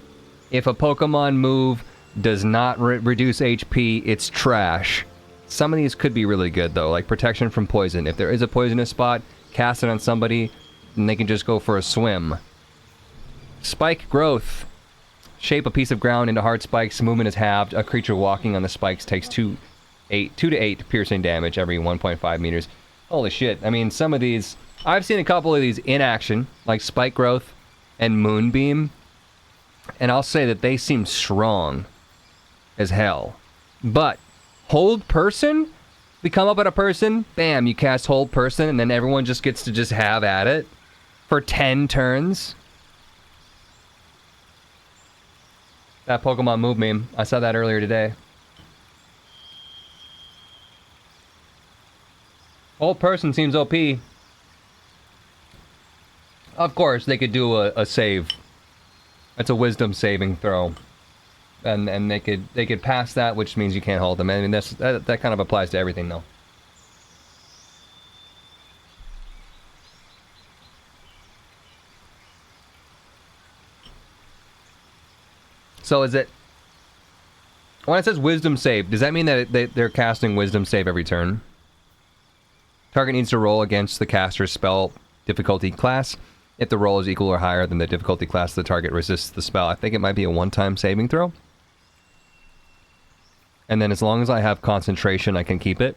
if a Pokemon move does not reduce HP, it's trash. Some of these could be really good, though, like protection from poison. If there is a poisonous spot, cast it on somebody, and they can just go for a swim. Spike growth. Shape a piece of ground into hard spikes. Movement is halved. A creature walking on the spikes takes 2 to 8 piercing damage every 1.5 meters. Holy shit. I mean, some of these... I've seen a couple of these in action, like spike growth and moonbeam, and I'll say that they seem strong as hell. But hold person? We come up at a person, bam, you cast hold person, and then everyone just gets to just have at it for 10 turns. That Pokemon move meme, I saw that earlier today. Hold person seems OP. Of course, they could do a save. It's a wisdom saving throw. And they could pass that, which means you can't hold them. I mean, that kind of applies to everything, though. So is it... When it says wisdom save, does that mean that they're casting wisdom save every turn? Target needs to roll against the caster's spell difficulty class. If the roll is equal or higher than the difficulty class, the target resists the spell. I think it might be a one-time saving throw. And then as long as I have concentration, I can keep it.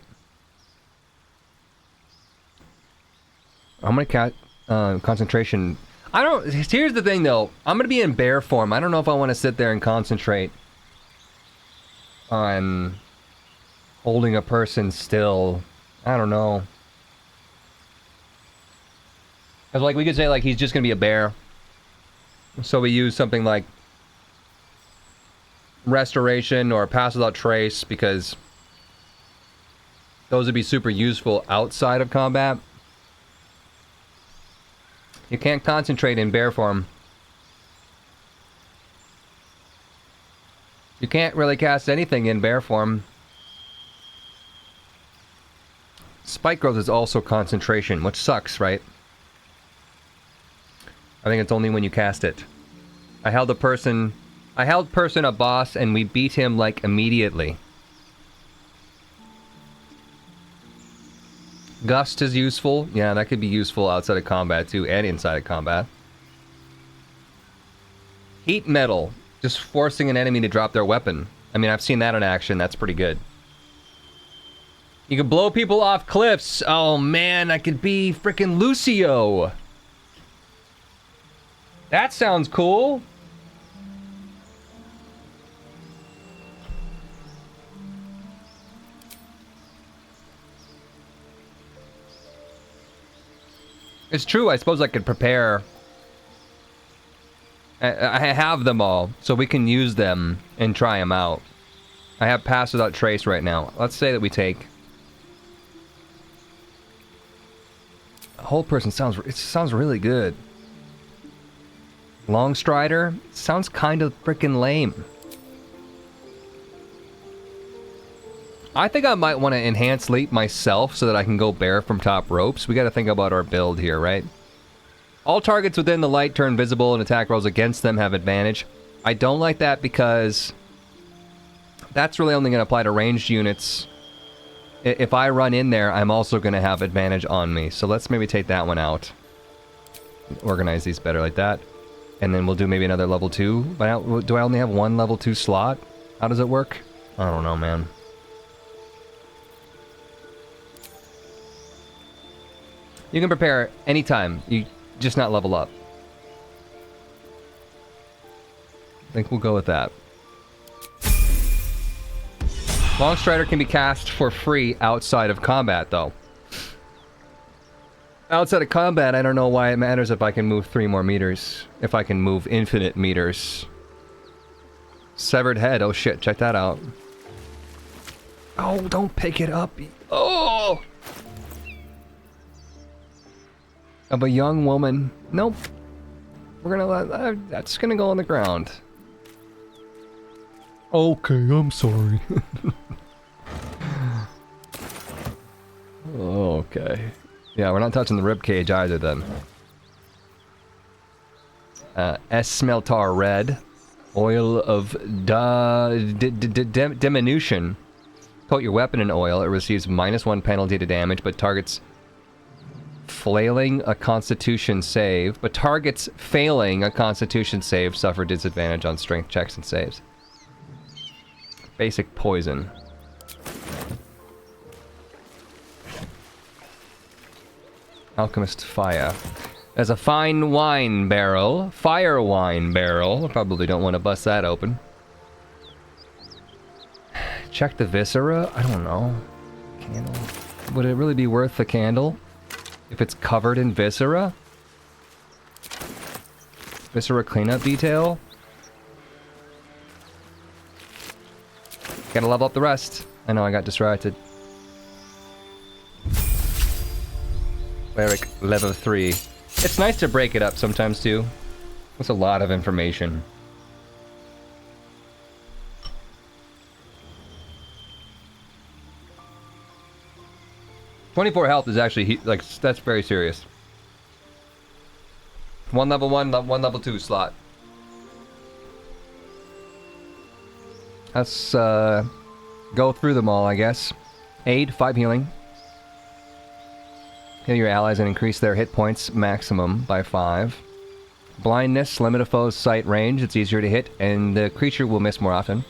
I'm gonna concentration. I don't... Here's the thing, though. I'm gonna be in bear form. I don't know if I want to sit there and concentrate on holding a person still. I don't know. Because, like, we could say, like, he's just gonna be a bear. So we use something like restoration or pass without trace, because those would be super useful outside of combat. You can't concentrate in bear form. You can't really cast anything in bear form. Spike growth is also concentration, which sucks, right? I think it's only when you cast it. I held person a boss and we beat him like immediately. Gust is useful. Yeah, that could be useful outside of combat too, and inside of combat. Heat metal. Just forcing an enemy to drop their weapon. I mean, I've seen that in action. That's pretty good. You can blow people off cliffs. Oh man, I could be freaking Lucio. That sounds cool. It's true, I suppose I could prepare. I have them all, so we can use them and try them out. I have pass without trace right now. Let's say that we take... Whole person sounds really good. Long Strider sounds kind of freaking lame. I think I might want to enhance leap myself so that I can go bear from top ropes. We got to think about our build here, right? All targets within the light turn visible and attack rolls against them have advantage. I don't like that because that's really only going to apply to ranged units if I run in there, I'm also going to have advantage on me. So let's maybe take that one out. Organize these better like that. And then we'll do maybe another level 2. But do I only have one level 2 slot? How does it work? I don't know, man. You can prepare anytime. You just not level up. I think we'll go with that. Longstrider can be cast for free outside of combat, though. Outside of combat, I don't know why it matters if I can move 3 more meters. If I can move infinite meters. Severed head. Oh shit, check that out. Oh, don't pick it up. Oh! Of a young woman. Nope. We're gonna let... that's gonna go on the ground. Okay, I'm sorry. Okay. Yeah, we're not touching the ribcage either then. Smeltar red. Oil of diminution. Coat your weapon in oil. It receives -1 penalty to damage, but targets failing a constitution save. But targets failing a constitution save suffer disadvantage on strength checks and saves. Basic poison. Alchemist fire. There's a fine wine barrel. Fire wine barrel. Probably don't want to bust that open. Check the viscera? I don't know. Candle. Would it really be worth the candle? If it's covered in viscera? Viscera cleanup detail? Gotta level up the rest. I know I got distracted. Cleric level 3. It's nice to break it up sometimes too. That's a lot of information. .24 health is actually like that's very serious. One level 1, one level 2 slot. Let's go through them all, I guess. Aid, 5 healing. Heal your allies and increase their hit points maximum by 5. Blindness, limit a foe's sight range. It's easier to hit, and the creature will miss more often.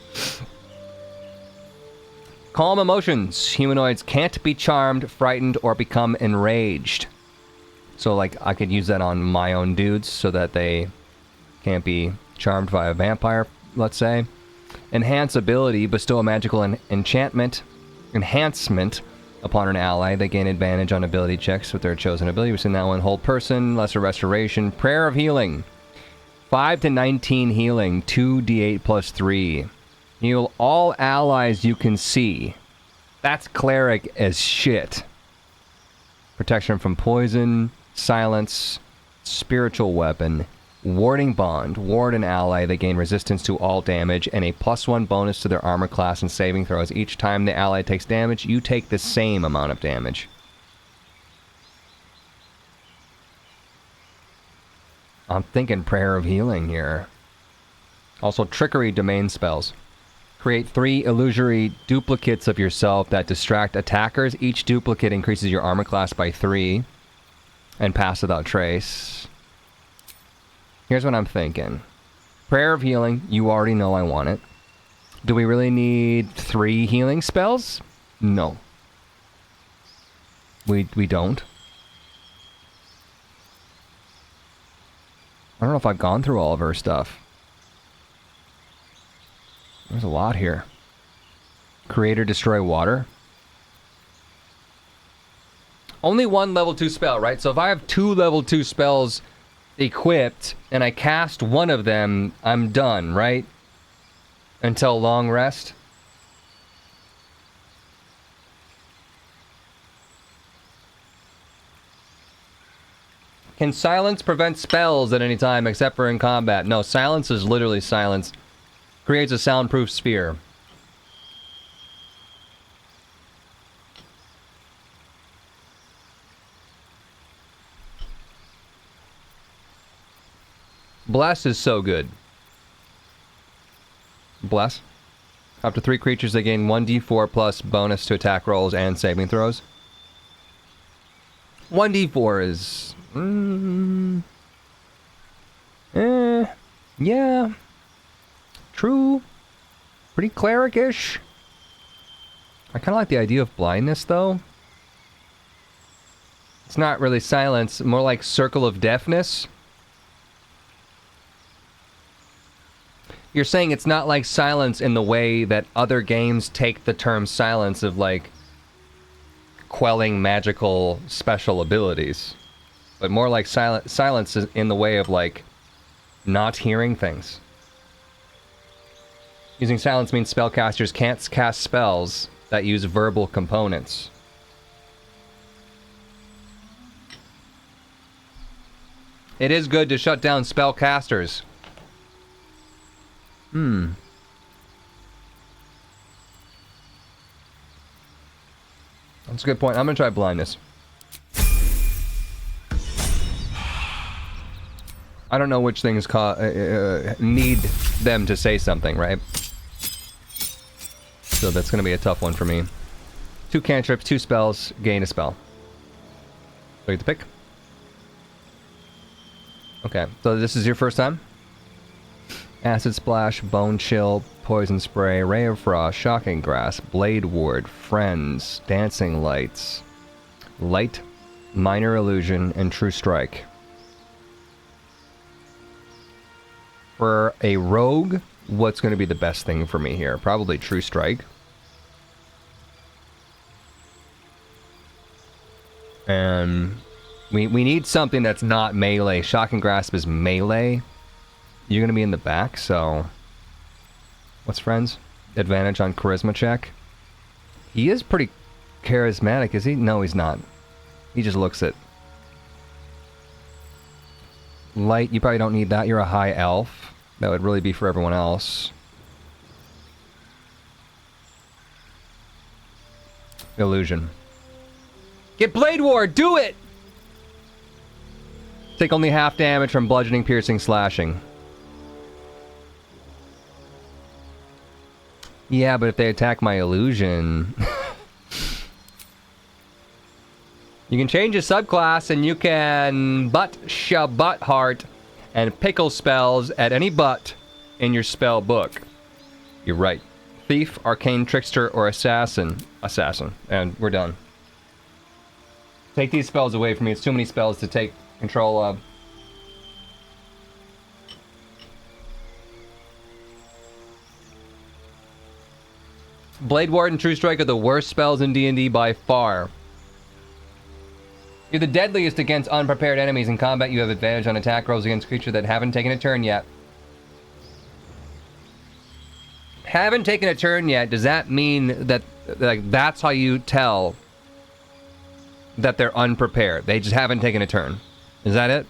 Calm emotions. Humanoids can't be charmed, frightened, or become enraged. So, like, I could use that on my own dudes so that they can't be charmed by a vampire, let's say. Enhance ability. Bestow a magical enchantment. Enhancement upon an ally. They gain advantage on ability checks with their chosen ability. We've seen that one. Hold person. Lesser restoration. Prayer of healing. 5 to 19 healing. 2d8 plus 3. Heal all allies you can see. That's cleric as shit. Protection from poison. Silence. Spiritual weapon. Warding bond. Ward an ally. They gain resistance to all damage and a +1 bonus to their armor class and saving throws. Each time the ally takes damage, you take the same amount of damage. I'm thinking prayer of healing here. Also, trickery domain spells. Create 3 illusory duplicates of yourself that distract attackers. Each duplicate increases your armor class by 3 and pass without trace. Here's what I'm thinking. Prayer of healing, you already know I want it. Do we really need 3 healing spells? No. We don't. I don't know if I've gone through all of her stuff. There's a lot here. Create or destroy water. Only 1 level 2 spell, right? So if I have 2 level 2 spells equipped and I cast one of them, I'm done, right? Until long rest. Can silence prevent spells at any time except for in combat? No, silence is literally silence. Creates a soundproof sphere. Bless is so good. Bless? Up to 3 creatures, they gain 1d4 plus bonus to attack rolls and saving throws. 1d4 is... yeah. True. Pretty cleric-ish. I kind of like the idea of blindness, though. It's not really silence, more like circle of deafness. You're saying it's not like silence in the way that other games take the term silence of, like, quelling magical special abilities. But more like silence in the way of, like, not hearing things. Using silence means spellcasters can't cast spells that use verbal components. It is good to shut down spellcasters. That's a good point. I'm gonna try blindness. I don't know which things need them to say something, right? So that's gonna be a tough one for me. 2 cantrips, 2 spells, gain a spell. So you get the pick. Okay, so this is your first time? Acid Splash, Bone Chill, Poison Spray, Ray of Frost, Shocking Grasp, Blade Ward, Friends, Dancing Lights, Light, Minor Illusion, and True Strike. For a rogue, what's going to be the best thing for me here? Probably True Strike. And we need something that's not melee. Shocking Grasp is melee. You're going to be in the back, so... What's Friends? Advantage on Charisma check. He is pretty charismatic, is he? No, he's not. He just looks it. Light, you probably don't need that. You're a high elf. That would really be for everyone else. Illusion. Get Blade Ward! Do it! Take only half damage from bludgeoning, piercing, slashing. Yeah, but if they attack my illusion... You can change your subclass and you can butt heart and pickle spells at any butt in your spell book. You're right. Thief, Arcane Trickster, or Assassin. Assassin. And we're done. Take these spells away from me. It's too many spells to take control of. Blade Ward and True Strike are the worst spells in D&D by far. You're the deadliest against unprepared enemies in combat. You have advantage on attack rolls against creatures that haven't taken a turn yet. Haven't taken a turn yet, does that mean that, like, that's how you tell that they're unprepared? They just haven't taken a turn. Is that it?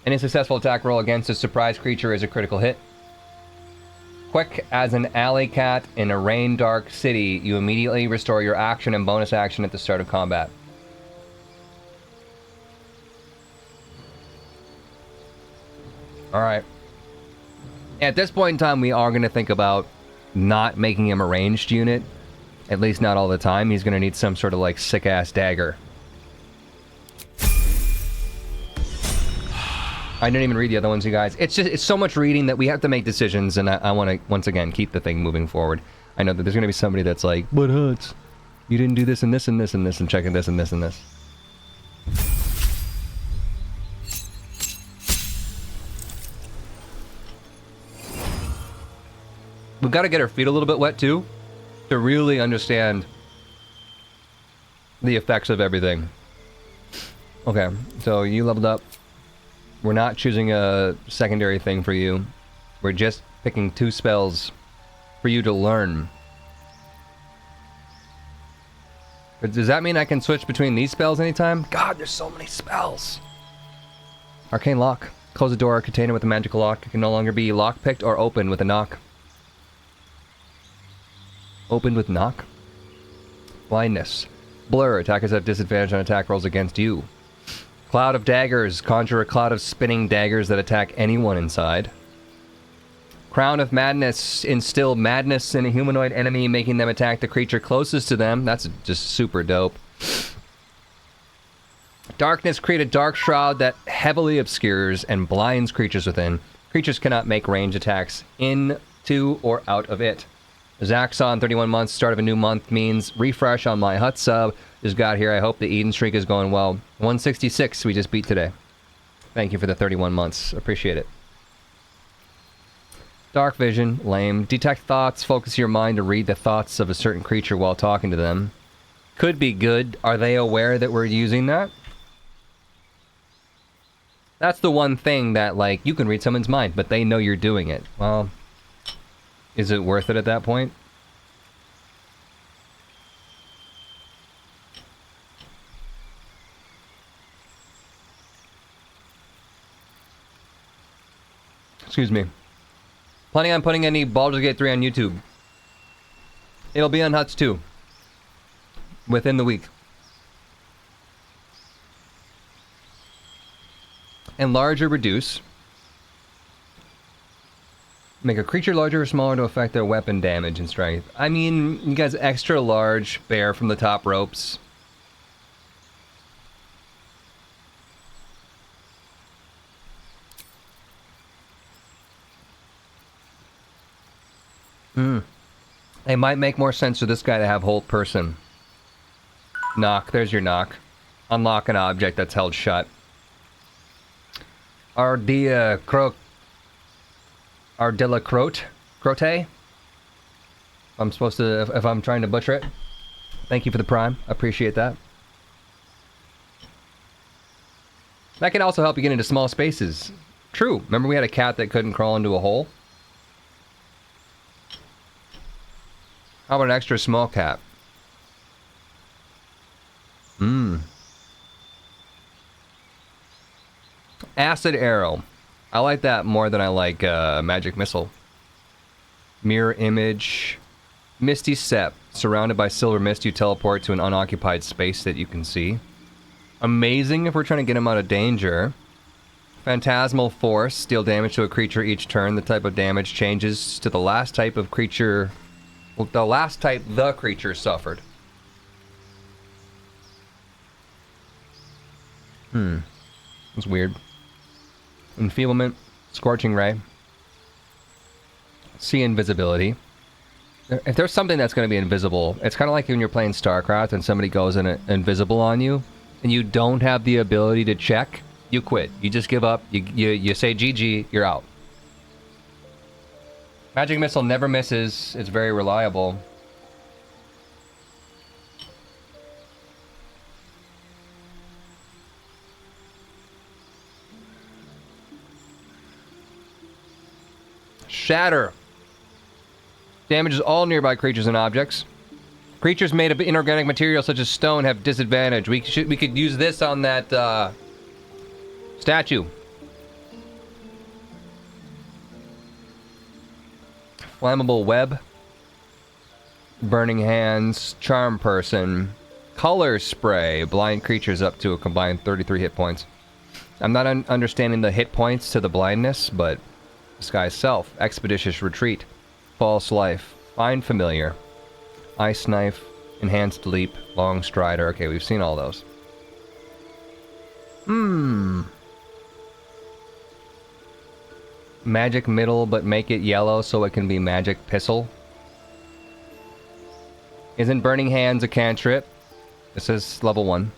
Any successful attack roll against a surprise creature is a critical hit. Quick as an alley cat in a rain dark city, you immediately restore your action and bonus action at the start of combat. Alright. At this point in time, we are going to think about not making him a ranged unit. At least not all the time. He's going to need some sort of, like, sick-ass dagger. I didn't even read the other ones, you guys. It's just, it's so much reading that we have to make decisions, and I want to, once again, keep the thing moving forward. I know that there's going to be somebody that's like, but Huts, you didn't do this and this and this and this and checking this and this and this. We've got to get our feet a little bit wet, too, to really understand the effects of everything. Okay, so you leveled up. We're not choosing a secondary thing for you. We're just picking 2 spells for you to learn. But does that mean I can switch between these spells anytime? God, there's so many spells. Arcane Lock. Close a door or container with a magical lock. It can no longer be lock-picked or opened with a knock. Opened with knock. Blindness. Blur. Attackers have disadvantage on attack rolls against you. Cloud of Daggers. Conjure a cloud of spinning daggers that attack anyone inside. Crown of Madness. Instill madness in a humanoid enemy, making them attack the creature closest to them. That's just super dope. Darkness. Create a dark shroud that heavily obscures and blinds creatures within. Creatures cannot make range attacks into or out of it. Zaxxon, 31 months. Start of a new month means refresh on my hut sub. Just got here. I hope the Eden streak is going well. 166 we just beat today. Thank you for the 31 months. Appreciate it. Dark vision. Lame. Detect thoughts. Focus your mind to read the thoughts of a certain creature while talking to them. Could be good. Are they aware that we're using that? That's the one thing that, like, you can read someone's mind, but they know you're doing it. Well, is it worth it at that point? Excuse me. Planning on putting any Baldur's Gate 3 on YouTube. It'll be on Huts too. Within the week. Enlarge or reduce. Make a creature larger or smaller to affect their weapon damage and strength. I mean, you guys, extra large bear from the top ropes. It might make more sense for this guy to have hold person. Knock. There's your knock. Unlock an object that's held shut. Ardilla Crote? Crote? I'm supposed to, if I'm trying to butcher it. Thank you for the prime. Appreciate that. That can also help you get into small spaces. True. Remember we had a cat that couldn't crawl into a hole? How about an extra small cat? Acid arrow. I like that more than I like magic missile. Mirror image. Misty step. Surrounded by silver mist, you teleport to an unoccupied space that you can see. Amazing if we're trying to get him out of danger. Phantasmal force. Deal damage to a creature each turn. The type of damage changes to the last type of creature. Well, the last type the creature suffered. That's weird. Enfeeblement, Scorching Ray. See invisibility. If there's something that's going to be invisible, it's kind of like when you're playing StarCraft and somebody goes invisible on you, and you don't have the ability to check, you quit. You just give up, you say GG, you're out. Magic Missile never misses, it's very reliable. Shatter. Damages all nearby creatures and objects. Creatures made of inorganic material such as stone have disadvantage. We could use this on that statue. Flammable web. Burning hands. Charm person. Color spray. Blind creatures up to a combined 33 hit points. I'm not understanding the hit points to the blindness, but Sky Self. Expeditious retreat. False life. Find familiar. Ice knife. Enhanced leap. Long strider. Okay, we've seen all those. Magic middle, but make it yellow so it can be magic pistol. Isn't Burning Hands a cantrip? This is level 1.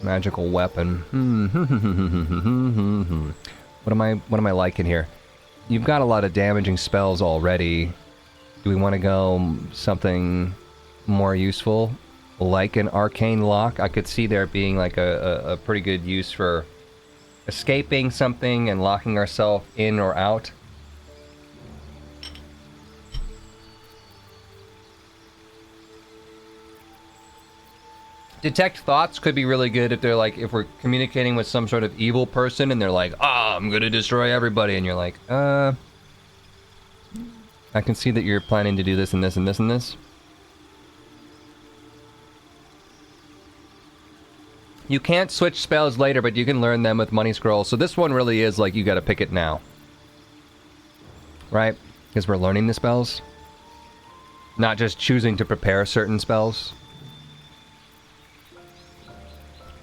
Magical weapon. What am I liking here? You've got a lot of damaging spells already. Do we want to go something more useful? Like an arcane lock? I could see there being like a pretty good use for escaping something and locking ourselves in or out. Detect thoughts could be really good if they're like, if we're communicating with some sort of evil person and they're like, I'm gonna destroy everybody, and you're like, I can see that you're planning to do this and this and this and this. You can't switch spells later, but you can learn them with money scrolls. So this one really is like you gotta pick it now. Right? Because we're learning the spells. Not just choosing to prepare certain spells.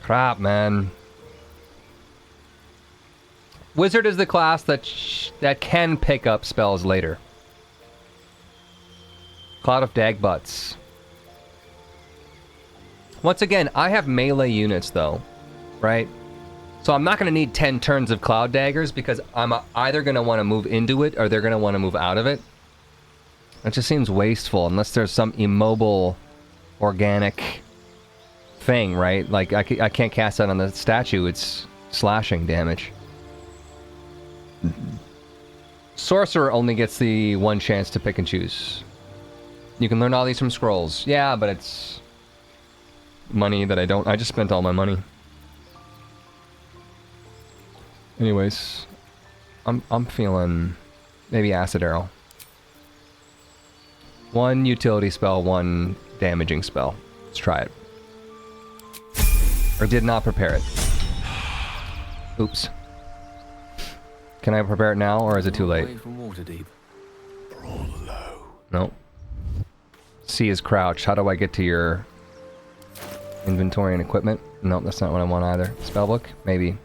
Crap, man. Wizard is the class that can pick up spells later. Cloud of Dagbutts. Once again, I have melee units though, right? So I'm not going to need 10 turns of Cloud Daggers because I'm either going to want to move into it or they're going to want to move out of it. It just seems wasteful unless there's some immobile, organic thing, right? Like I can't cast that on the statue, it's slashing damage. Sorcerer only gets the one chance to pick and choose. You can learn all these from scrolls. Yeah, but it's money that I just spent all my money. Anyways, I'm feeling maybe Acid Arrow. One utility spell, one damaging spell. Let's try it. Or did not prepare it. Oops. Can I prepare it now, or is it too late? Nope. C is crouch. How do I get to your inventory and equipment? Nope, that's not what I want either. Spellbook? Maybe.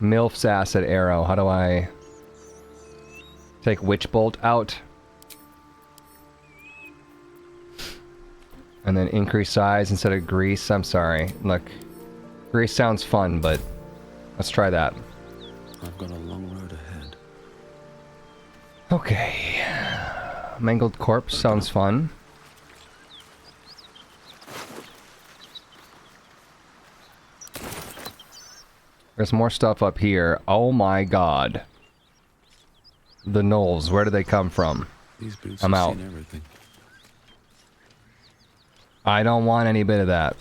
Milf's Acid Arrow. How do I take Witch Bolt out? And then increase size instead of grease. I'm sorry. Look, grease sounds fun, but let's try that. I've got a long road ahead. Okay. Mangled Corpse sounds fun. There's more stuff up here. Oh my god. The gnolls, where do they come from? These boots I'm have out. seen everything. I don't want any bit of that.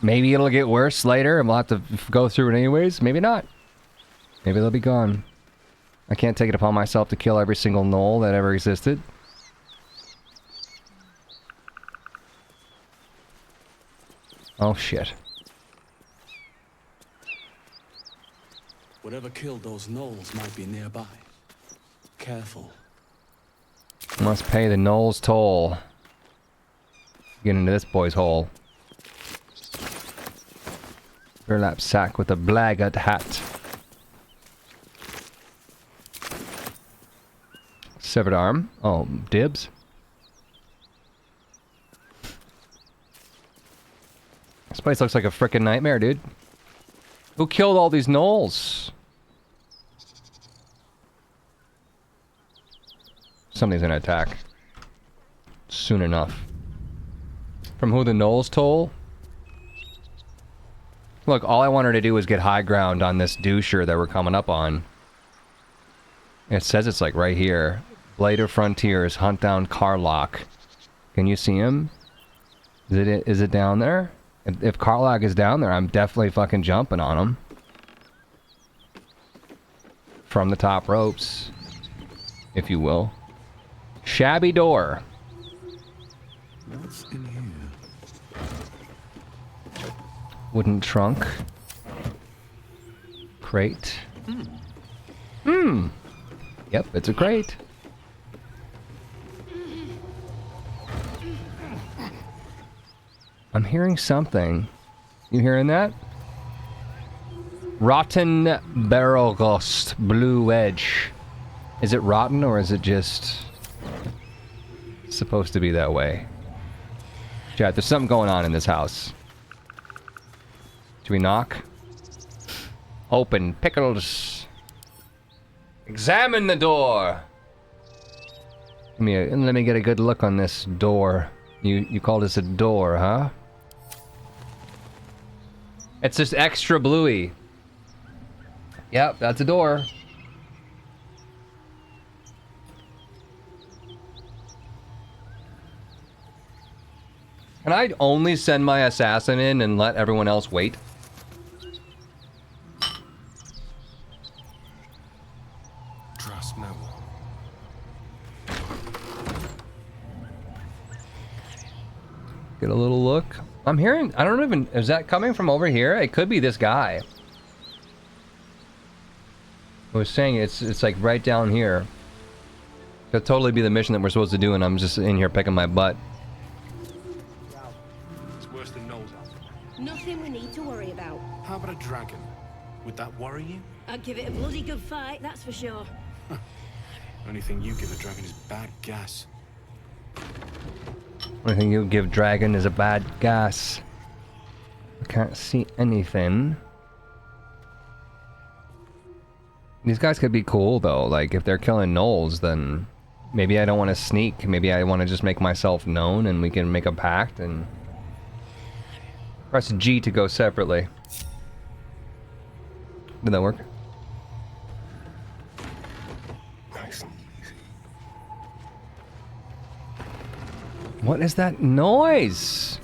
Maybe it'll get worse later and we'll have to go through it anyways. Maybe not. Maybe they'll be gone. I can't take it upon myself to kill every single gnoll that ever existed. Oh shit. Whatever killed those gnolls might be nearby. Careful. Must pay the gnoll's toll. Get into this boy's hole. Burlap sack with a blackguard hat. Severed arm. Oh, dibs. This place looks like a frickin' nightmare, dude. Who killed all these gnolls? Somebody's gonna attack. Soon enough. From who the gnolls toll? Look, all I wanted to do was get high ground on this doucher that we're coming up on. It says it's like right here. Blade of Frontiers, hunt down Karlach. Can you see him? Is it down there? If Karlach is down there, I'm definitely fucking jumping on him. From the top ropes. If you will. Shabby door. What's in here? Wooden trunk. Crate. Hmm. Yep, it's a crate. I'm hearing something. You hearing that? Rotten Barrelghost Blue Edge. Is it rotten or is it just supposed to be that way? Chat, there's something going on in this house. Should we knock? Open, pickles. Examine the door. Let me get a good look on this door. You call this a door, huh? It's just extra bluey. Yep, that's a door. Can I only send my assassin in and let everyone else wait? Trust no one. I'm hearing, I don't even, is that coming from over here? It could be this guy. I was saying it's like right down here. Could totally be the mission that we're supposed to do, and I'm just in here picking my butt. It's worse than Knowles. Nothing we need to worry about. How about a dragon? Would that worry you? I'd give it a bloody good fight, that's for sure. Only thing you give a dragon is bad gas. Only thing you give dragon is a bad gas. I can't see anything. These guys could be cool though. Like if they're killing Knowles, then maybe I don't want to sneak. Maybe I want to just make myself known, and we can make a pact and press G to go separately. Did that work? Nice. What is that noise?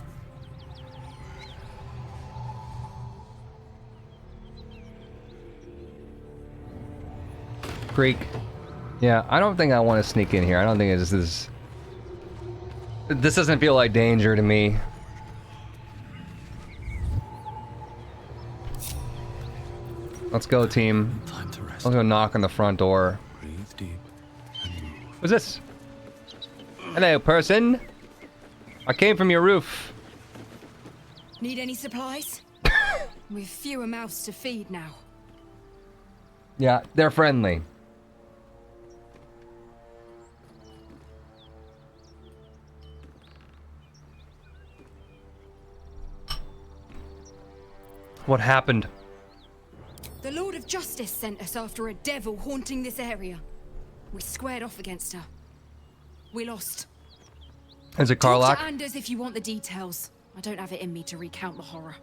Creek. Yeah, I don't think I want to sneak in here. I don't think this is... This doesn't feel like danger to me. Let's go, team. Time to rest. Let's go knock on the front door. Breathe deep and move. What's this? Hello, person. I came from your roof. Need any supplies? We've fewer mouths to feed now. Yeah, they're friendly. What happened? The Lord of Justice sent us after a devil haunting this area. We squared off against her. We lost. Is it Talk Karlach? to Anders if you want the details. I don't have it in me to recount the horror.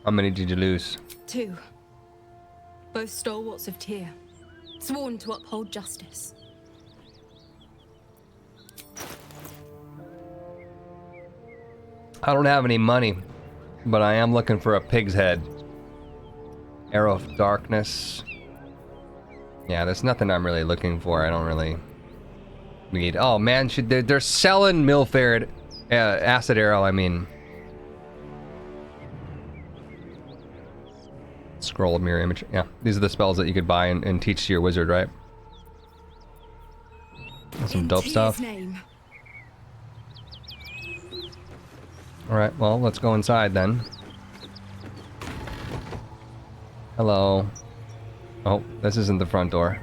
How many did you lose? 2. Both stalwarts of Tyr, sworn to uphold justice. I don't have any money, but I am looking for a pig's head. Arrow of Darkness. Yeah, there's nothing I'm really looking for. I don't really need. Oh man, they're selling Milford acid arrow. I mean, scroll of mirror image. Yeah, these are the spells that you could buy and teach to your wizard, right? That's some dope stuff. Name. All right, well, let's go inside then. Hello. Oh, this isn't the front door.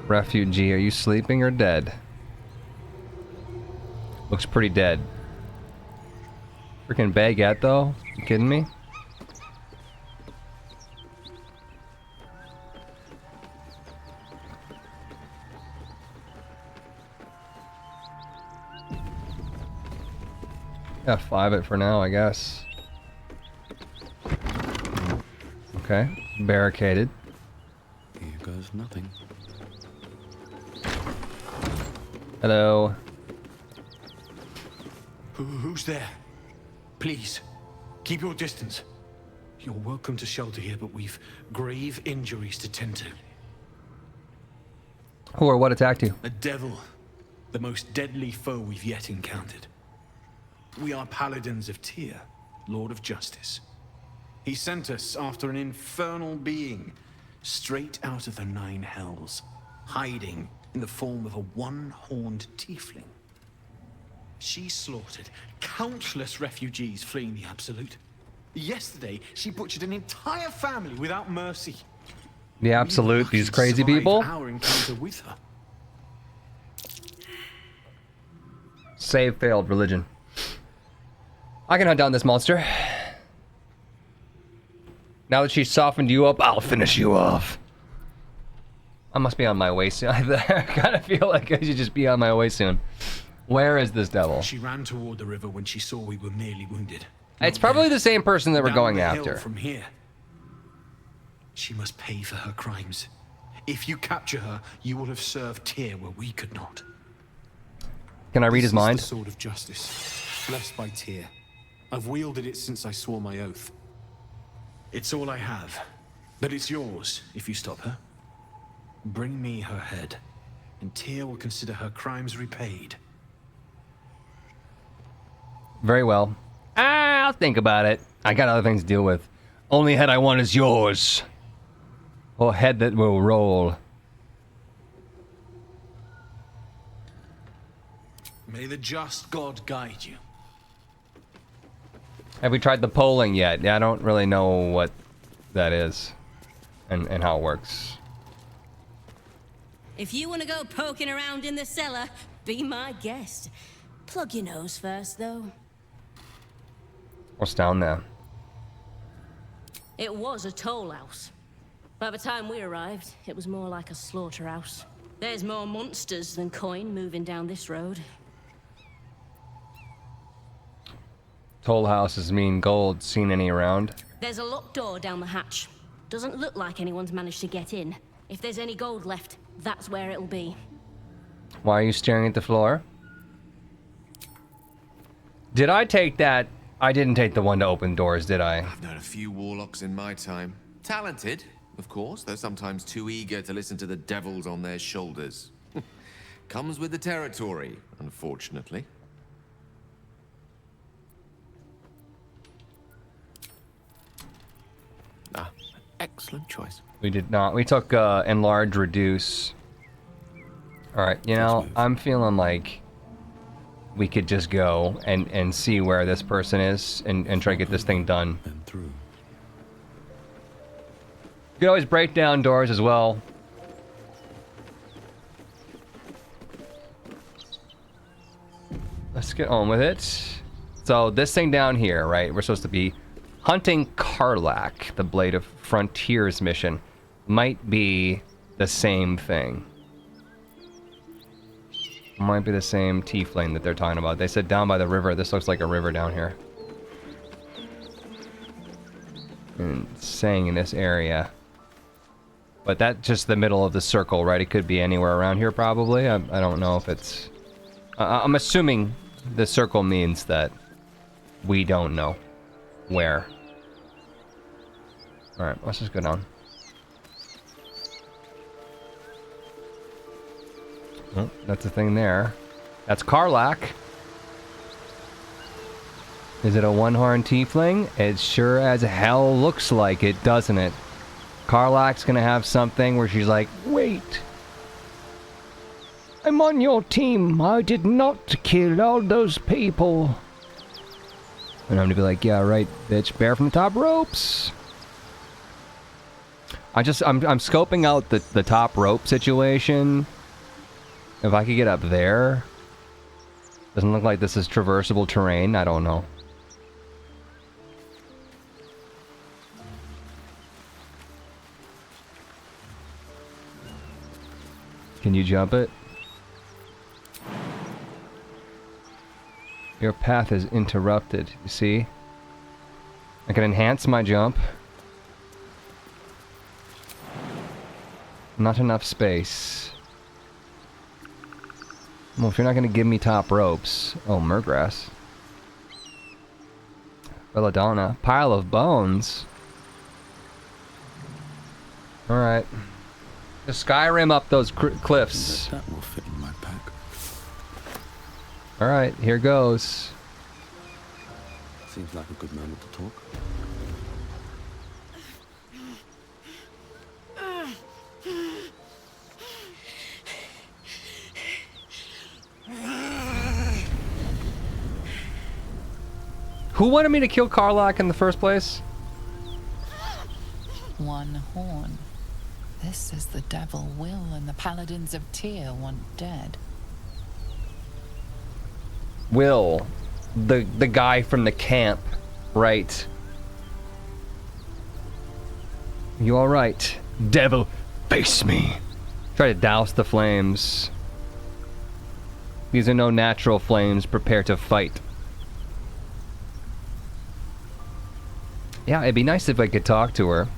Refugee, are you sleeping or dead? Looks pretty dead. Freaking baguette, though? You kidding me? F5 it for now, I guess. Okay, barricaded. Here goes nothing. Hello. Who's there? Please, keep your distance. You're welcome to shelter here, but we've grave injuries to tend to. Who or what attacked you? A devil, the most deadly foe we've yet encountered. We are paladins of Tyr, Lord of Justice. He sent us after an infernal being, straight out of the Nine Hells, hiding in the form of a one-horned tiefling. She slaughtered countless refugees fleeing the Absolute. Yesterday, she butchered an entire family without mercy. The Absolute, these crazy people? Our encounter with her. Save failed, religion. I can hunt down this monster. Now that she's softened you up, I'll finish you off. I must be on my way soon. I kind of feel like I should just be on my way soon. Where is this devil? She ran toward the river when she saw we were merely wounded. It's probably the same person that we're Down going the hill after. From here. She must pay for her crimes. If you capture her, you will have served Tyr where we could not. Can I read his mind? This is the sword of justice, blessed by Tyr. I've wielded it since I swore my oath. It's all I have, but it's yours if you stop her. Bring me her head. and Tyr will consider her crimes repaid. Very well. I'll think about it. I got other things to deal with. Only head I want is yours. Or head that will roll. May the just God guide you. Have we tried the polling yet? Yeah, I don't really know what that is and how it works. If you want to go poking around in the cellar, be my guest. Plug your nose first, though. What's down there? It was a toll house. By the time we arrived, it was more like a slaughterhouse. There's more monsters than coin moving down this road. Toll houses mean gold. Seen any around? There's a locked door down the hatch. Doesn't look like anyone's managed to get in. If there's any gold left, that's where it'll be. Why are you staring at the floor? Did I take that? I didn't take the one to open doors, did I? I've known a few warlocks in my time. Talented, of course, though sometimes too eager to listen to the devils on their shoulders. Comes with the territory, unfortunately. Ah, excellent choice. We did not. We took enlarge, reduce. Alright, you know, I'm feeling like we could just go and see where this person is and try to get this thing done. And through. You can always break down doors as well. Let's get on with it. So this thing down here, right? We're supposed to be hunting Karlach, the Blade of Frontiers mission. Might be the same thing. Might be the same tiefling that they're talking about. They said down by the river. This looks like a river down here. And saying in this area. But that's just the middle of the circle, right? It could be anywhere around here, probably. I don't know if it's... I'm assuming the circle means that we don't know where. Alright, let's just go down. Oh, that's a thing there. That's Karlach. Is it a one-horned tiefling? It sure as hell looks like it, doesn't it? Karlach's gonna have something where she's like, wait. I'm on your team. I did not kill all those people. And I'm gonna be like, yeah, right, bitch. Bear from the top ropes. I'm scoping out the top rope situation. If I could get up there. Doesn't look like this is traversable terrain. I don't know. Can you jump it? Your path is interrupted, you see? I can enhance my jump. Not enough space. Well, if you're not going to give me top ropes... Oh, Murgrass. Belladonna. Pile of bones. Alright. Just Skyrim up those cliffs. That will fit in my pack. Alright, here goes. Seems like a good moment to talk. Who wanted me to kill Karlach in the first place? One horn. This is the devil Will and the paladins of Tyr want dead. Will. The guy from the camp. Right. You alright? Devil, face me. Try to douse the flames. These are no natural flames. Prepare to fight. Yeah, it'd be nice if I could talk to her.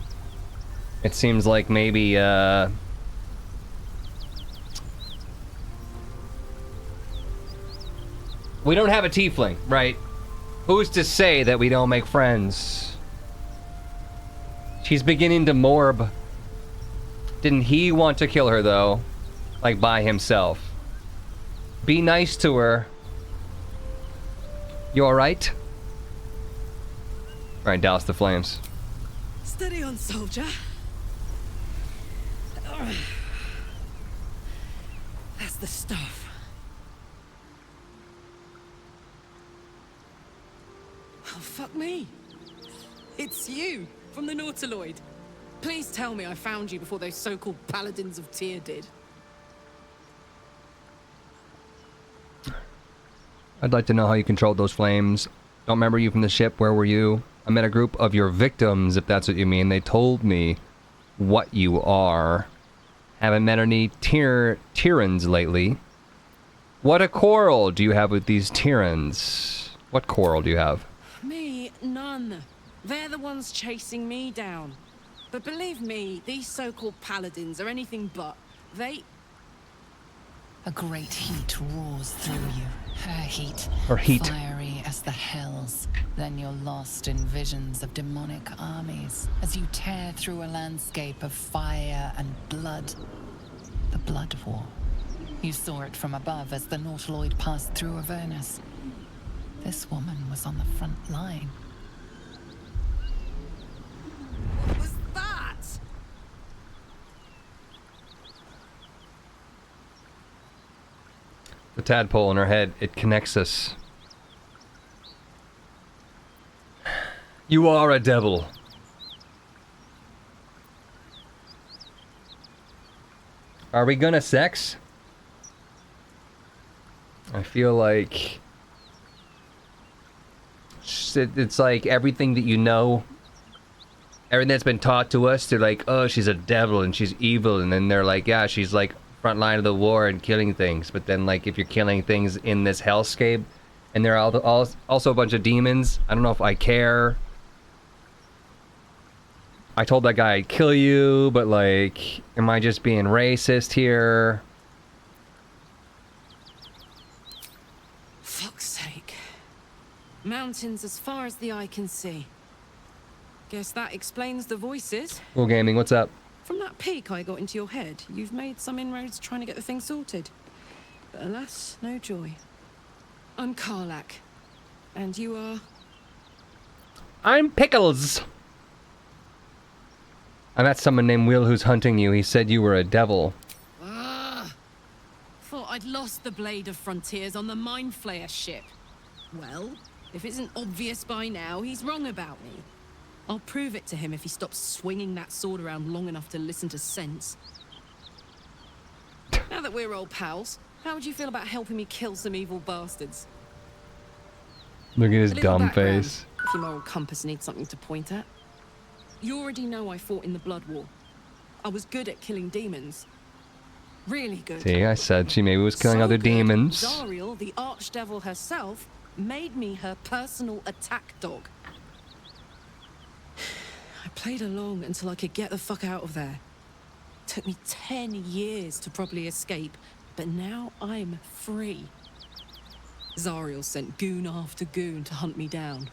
It seems like maybe, we don't have a tiefling, right? Who's to say that we don't make friends? She's beginning to morb. Didn't he want to kill her, though? Like, by himself. Be nice to her. You alright? Alright, douse the flames. Steady on, soldier. That's the stuff. Oh, fuck me. It's you, from the Nautiloid. Please tell me I found you before those so-called paladins of Tyr did. I'd like to know how you controlled those flames. Don't remember you from the ship. Where were you? I met a group of your victims, if that's what you mean. They told me what you are. Haven't met any Tyrans lately. What a quarrel do you have with these Tyrans? What quarrel do you have? Me, none. They're the ones chasing me down. But believe me, these so-called paladins are anything but. They... A great heat roars through you. Her heat. Or heat. Fiery as the hells. Then you're lost in visions of demonic armies as you tear through a landscape of fire and blood. The Blood War. You saw it from above as the Nautiloid passed through Avernus. This woman was on the front line. What was that? The tadpole in her head, it connects us. You are a devil. Are we gonna sex? I feel like... It's like everything that you know, everything that's been taught to us, they're like, oh, she's a devil and she's evil, and then they're like, yeah, she's like front line of the war and killing things. But then, like, if you're killing things in this hellscape, and there are also a bunch of demons, I don't know if I care. I told that guy I'd kill you, but like, am I just being racist here? Fuck's sake. Mountains as far as the eye can see. Guess that explains the voices. Cool Gaming, what's up? From that peek I got into your head, you've made some inroads trying to get the thing sorted. But alas, no joy. I'm Karlach. And you are? I'm Pickles! I met someone named Will who's hunting you. He said you were a devil. Thought I'd lost the Blade of Frontiers on the Mind Flayer ship. Well, if it isn't obvious by now, he's wrong about me. I'll prove it to him if he stops swinging that sword around long enough to listen to sense. Now that we're old pals, how would you feel about helping me kill some evil bastards? Look at his A little dumb background, face. If your moral compass needs something to point at. You already know I fought in the Blood War. I was good at killing demons. Really good. See, I said she maybe was killing other demons. Zariel, the archdevil herself, made me her personal attack dog. I played along until I could get the fuck out of there. Took me 10 years to properly escape, but now I'm free. Zariel sent goon after goon to hunt me down.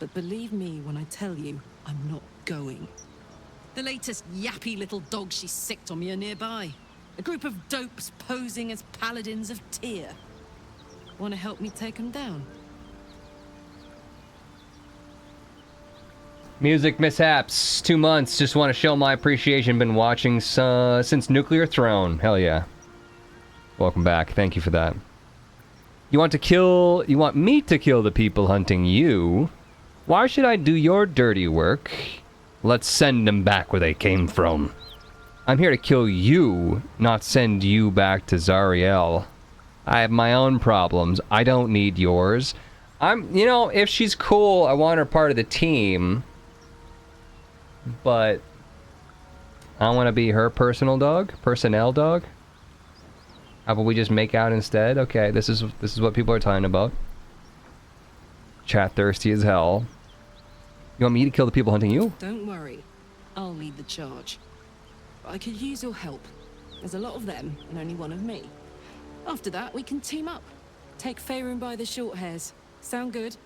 But believe me when I tell you, I'm not going. The latest yappy little dog she sicked on me are nearby. A group of dopes posing as paladins of Tyr. Want to help me take them down? Music mishaps. 2 months. Just want to show my appreciation. Been watching since Nuclear Throne. Hell yeah. Welcome back. Thank you for that. You want me to kill the people hunting you? Why should I do your dirty work? Let's send them back where they came from. I'm here to kill you, not send you back to Zariel. I have my own problems. I don't need yours. You know, if she's cool, I want her part of the team. But I want to be her personnel dog. How about we just make out instead? Okay, this is what people are talking about. Chat thirsty as hell. You want me to kill the people hunting you? Don't worry. I'll lead the charge. But I could use your help. There's a lot of them, and only one of me. After that, we can team up. Take Faerun by the short hairs. Sound good?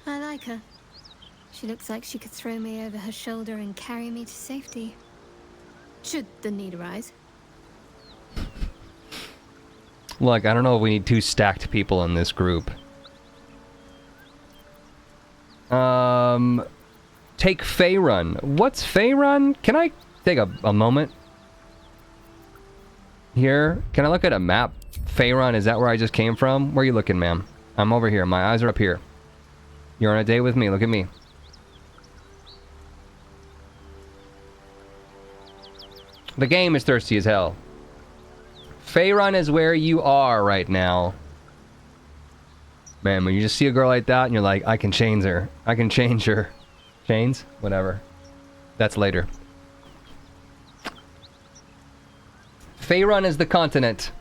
I like her. She looks like she could throw me over her shoulder and carry me to safety. Should the need arise. Look, I don't know if we need 2 stacked people in this group. Take Faerun. What's Faerun? Can I take a moment? Here? Can I look at a map? Faerun, is that where I just came from? Where are you looking, ma'am? I'm over here. My eyes are up here. You're on a date with me. Look at me. The game is thirsty as hell. Faerun is where you are right now. Man, when you just see a girl like that and you're like, I can change her. I can change her. Chains? Whatever. That's later. Faerun is the continent.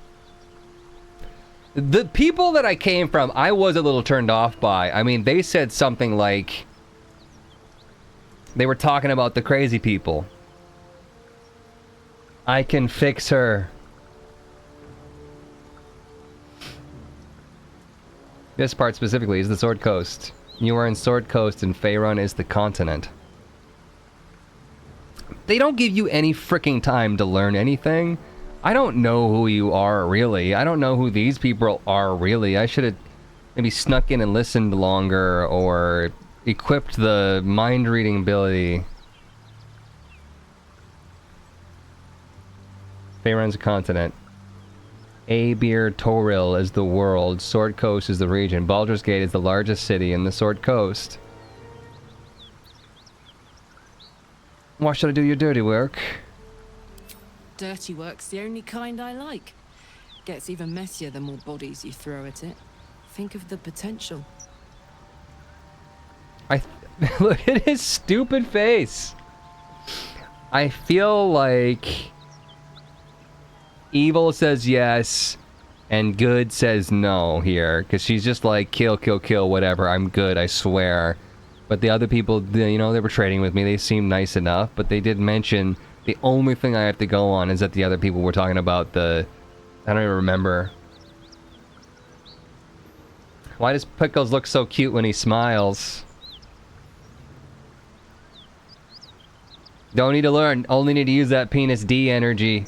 The people that I came from, I was a little turned off by. I mean, they said something like... They were talking about the crazy people. I can fix her. This part specifically is the Sword Coast. You are in Sword Coast and Faerun is the continent. They don't give you any freaking time to learn anything. I don't know who you are, really. I don't know who these people are, really. I should have maybe snuck in and listened longer or equipped the mind-reading ability. Faerun's a continent. Aebir Toril is the world. Sword Coast is the region. Baldur's Gate is the largest city in the Sword Coast. Why should I do your dirty work? Dirty work's the only kind I like. Gets even messier the more bodies you throw at it. Think of the potential. Look at his stupid face. I feel like evil says yes and good says no here, because she's just like, kill, kill, kill, whatever, I'm good, I swear. But the other people, you know, they were trading with me, they seemed nice enough, but they did mention the only thing I have to go on is that the other people were talking about the... I don't even remember. Why does Pickles look so cute when he smiles? Don't need to learn, only need to use that penis D energy.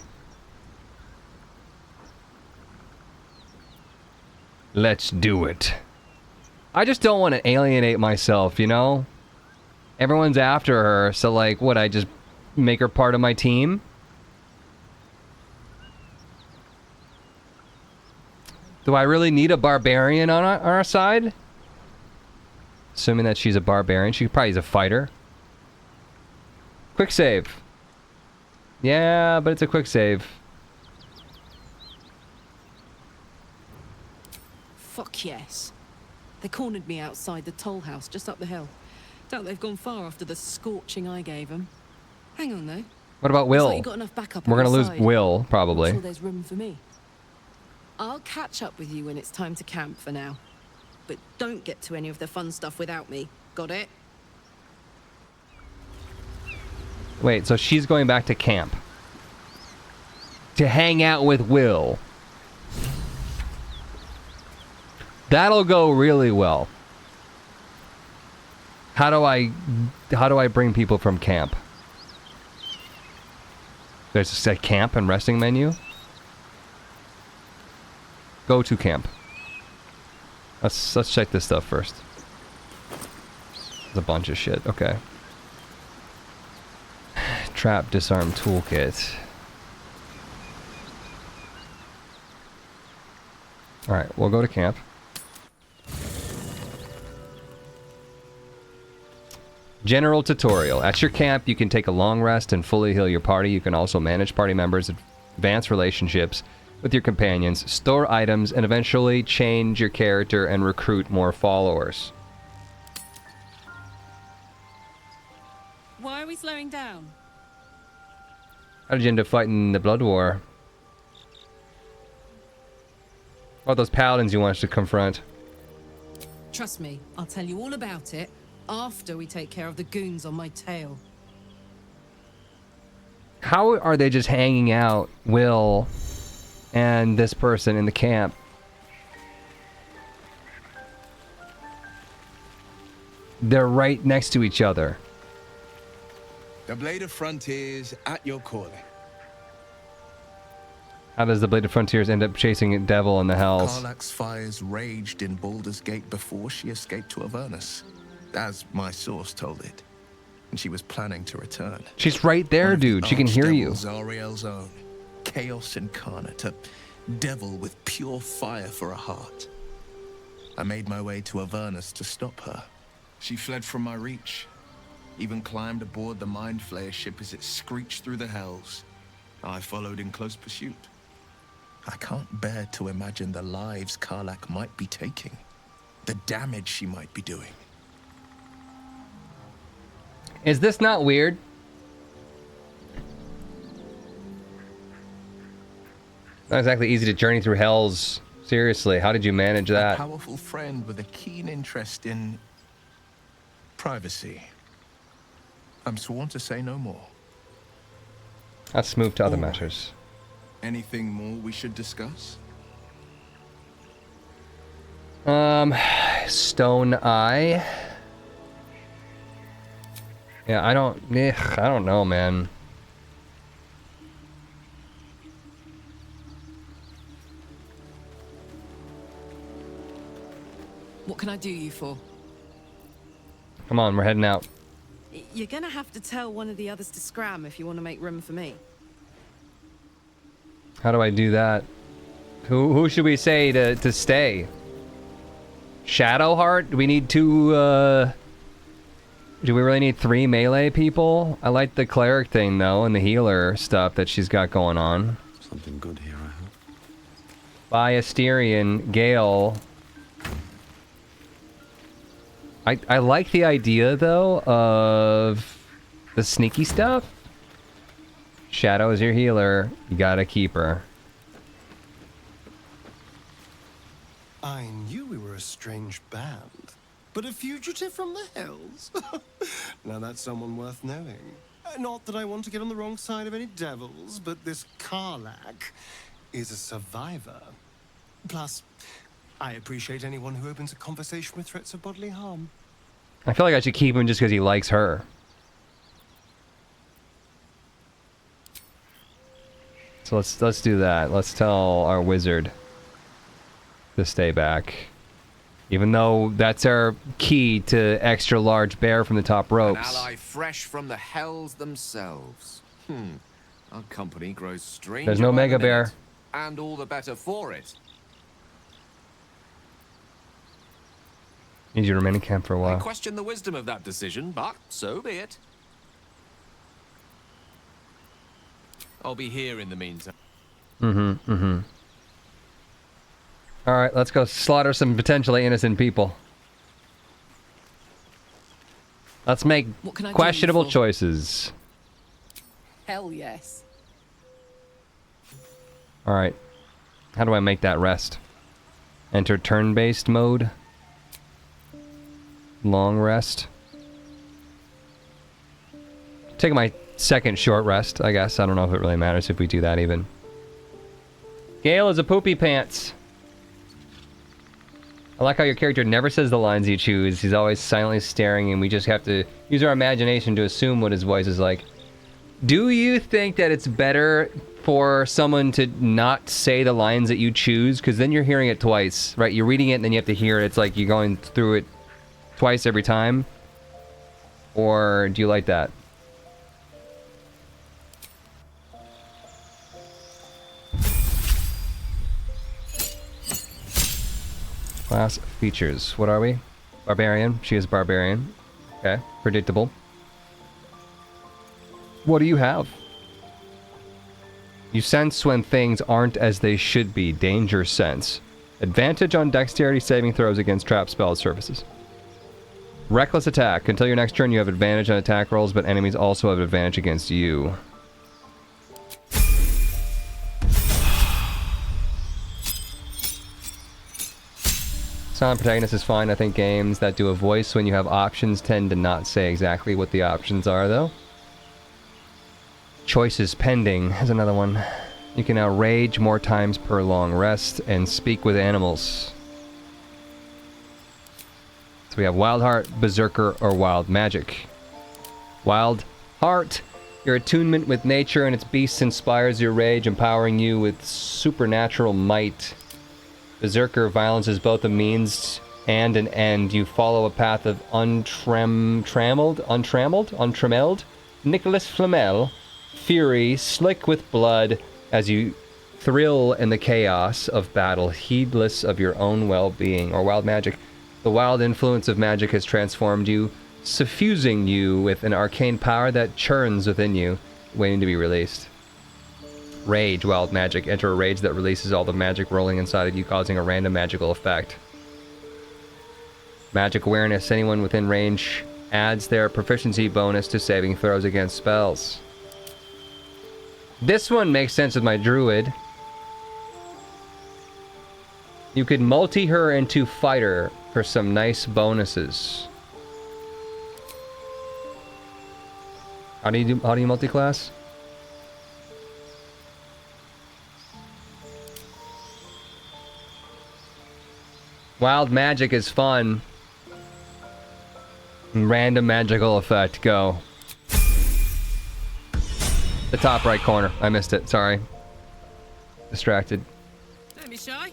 Let's do it. I just don't want to alienate myself, you know? Everyone's after her, so like, what, I just make her part of my team? Do I really need a barbarian on our side? Assuming that she's a barbarian, she probably is a fighter. Quick save. Yeah, but it's a quick save. Fuck yes. They cornered me outside the toll house just up the hill. Doubt they've gone far after the scorching I gave them. Hang on though. What about Will? Like you got enough backup We're on gonna your lose side. Will, probably. I'm sure there's room for me. I'll catch up with you when it's time to camp for now. But don't get to any of the fun stuff without me. Got it? Wait, so she's going back to camp. To hang out with Will. That'll go really well. How do I bring people from camp? There's a camp and resting menu. Go to camp. Let's check this stuff first. There's a bunch of shit. Okay. Trap disarm toolkit. Alright, we'll go to camp. General tutorial. At your camp, you can take a long rest and fully heal your party. You can also manage party members, advance relationships with your companions, store items, and eventually change your character and recruit more followers. Why are we slowing down? How did you end up fighting the Blood War? What those paladins you want us to confront? Trust me, I'll tell you all about it after we take care of the goons on my tail. How are they just hanging out, Will and this person in the camp? They're right next to each other. The Blade of Frontiers at your calling. How does the Bladed Frontiers end up chasing a devil in the hells? Karlach's fires raged in Baldur's Gate before she escaped to Avernus, as my source told it. And she was planning to return. She's right there, dude. She can hear you. Zariel's own. Chaos incarnate, a devil with pure fire for a heart. I made my way to Avernus to stop her. She fled from my reach, even climbed aboard the Mind Flayer ship as it screeched through the hells. I followed in close pursuit. I can't bear to imagine the lives Karlach might be taking, the damage she might be doing. Is this not weird? Not exactly easy to journey through hells. Seriously, how did you manage that? A powerful friend with a keen interest in privacy. I'm sworn to say no more. Let's move to other matters. Anything more we should discuss? Stone Eye. Yeah, I don't know, man. What can I do you for? Come on, we're heading out. You're gonna have to tell one of the others to scram if you want to make room for me. How do I do that? Who should we say to stay? Shadowheart? Do we need two, do we really need 3 melee people? I like the cleric thing, though, and the healer stuff that she's got going on. Something good here, I hope. Biasterian, Gale. I like the idea, though, of the sneaky stuff. Shadow is your healer. You gotta keep her. I knew we were a strange band, but a fugitive from the hills? Now that's someone worth knowing. Not that I want to get on the wrong side of any devils, but this Karlach is a survivor. Plus, I appreciate anyone who opens a conversation with threats of bodily harm. I feel like I should keep him just because he likes her. So let's do that. Let's tell our wizard to stay back. Even though that's our key to extra large bear from the top ropes. An ally fresh from the hells themselves. Our company grows stranger. There's no mega bear. And all the better for it. Need you to remain in camp for a I while. question the wisdom of that decision, but so be it. I'll be here in the meantime. Alright, let's go slaughter some potentially innocent people. Let's make questionable choices. Hell yes. Alright. How do I make that rest? Enter turn-based mode. Long rest. Taking my second short rest, I guess. I don't know if it really matters if we do that even. Gale is a poopy pants. I like how your character never says the lines you choose. He's always silently staring and we just have to use our imagination to assume what his voice is like. Do you think that it's better for someone to not say the lines that you choose? Because then you're hearing it twice, right? You're reading it and then you have to hear it. It's like you're going through it twice every time. Or do you like that? Class features. What are we? Barbarian. She is barbarian. Okay. Predictable. What do you have? You sense when things aren't as they should be. Danger sense. Advantage on dexterity saving throws against trap spell surfaces. Reckless attack. Until your next turn you have advantage on attack rolls, but enemies also have advantage against you. Silent protagonist is fine. I think games that do a voice when you have options tend to not say exactly what the options are, though. Choices pending is another one. You can now rage more times per long rest and speak with animals. So we have Wild Heart, Berserker, or Wild Magic. Wild Heart Your attunement with nature and its beasts inspires your rage, empowering you with supernatural might. Berserker violence is both a means and an end. You follow a path of untrammeled Nicollet Blvd, fury, slick with blood, as you thrill in the chaos of battle, heedless of your own well-being. Or wild magic. The wild influence of magic has transformed you, suffusing you with an arcane power that churns within you, waiting to be released. Rage, wild magic. Enter a rage that releases all the magic rolling inside of you, causing a random magical effect. Magic awareness. Anyone within range adds their proficiency bonus to saving throws against spells. This one makes sense with my druid. You could multi her into fighter for some nice bonuses. How do you multi-class? Wild magic is fun. Random magical effect, go. The top right corner. I missed it, sorry. Distracted. Don't be shy.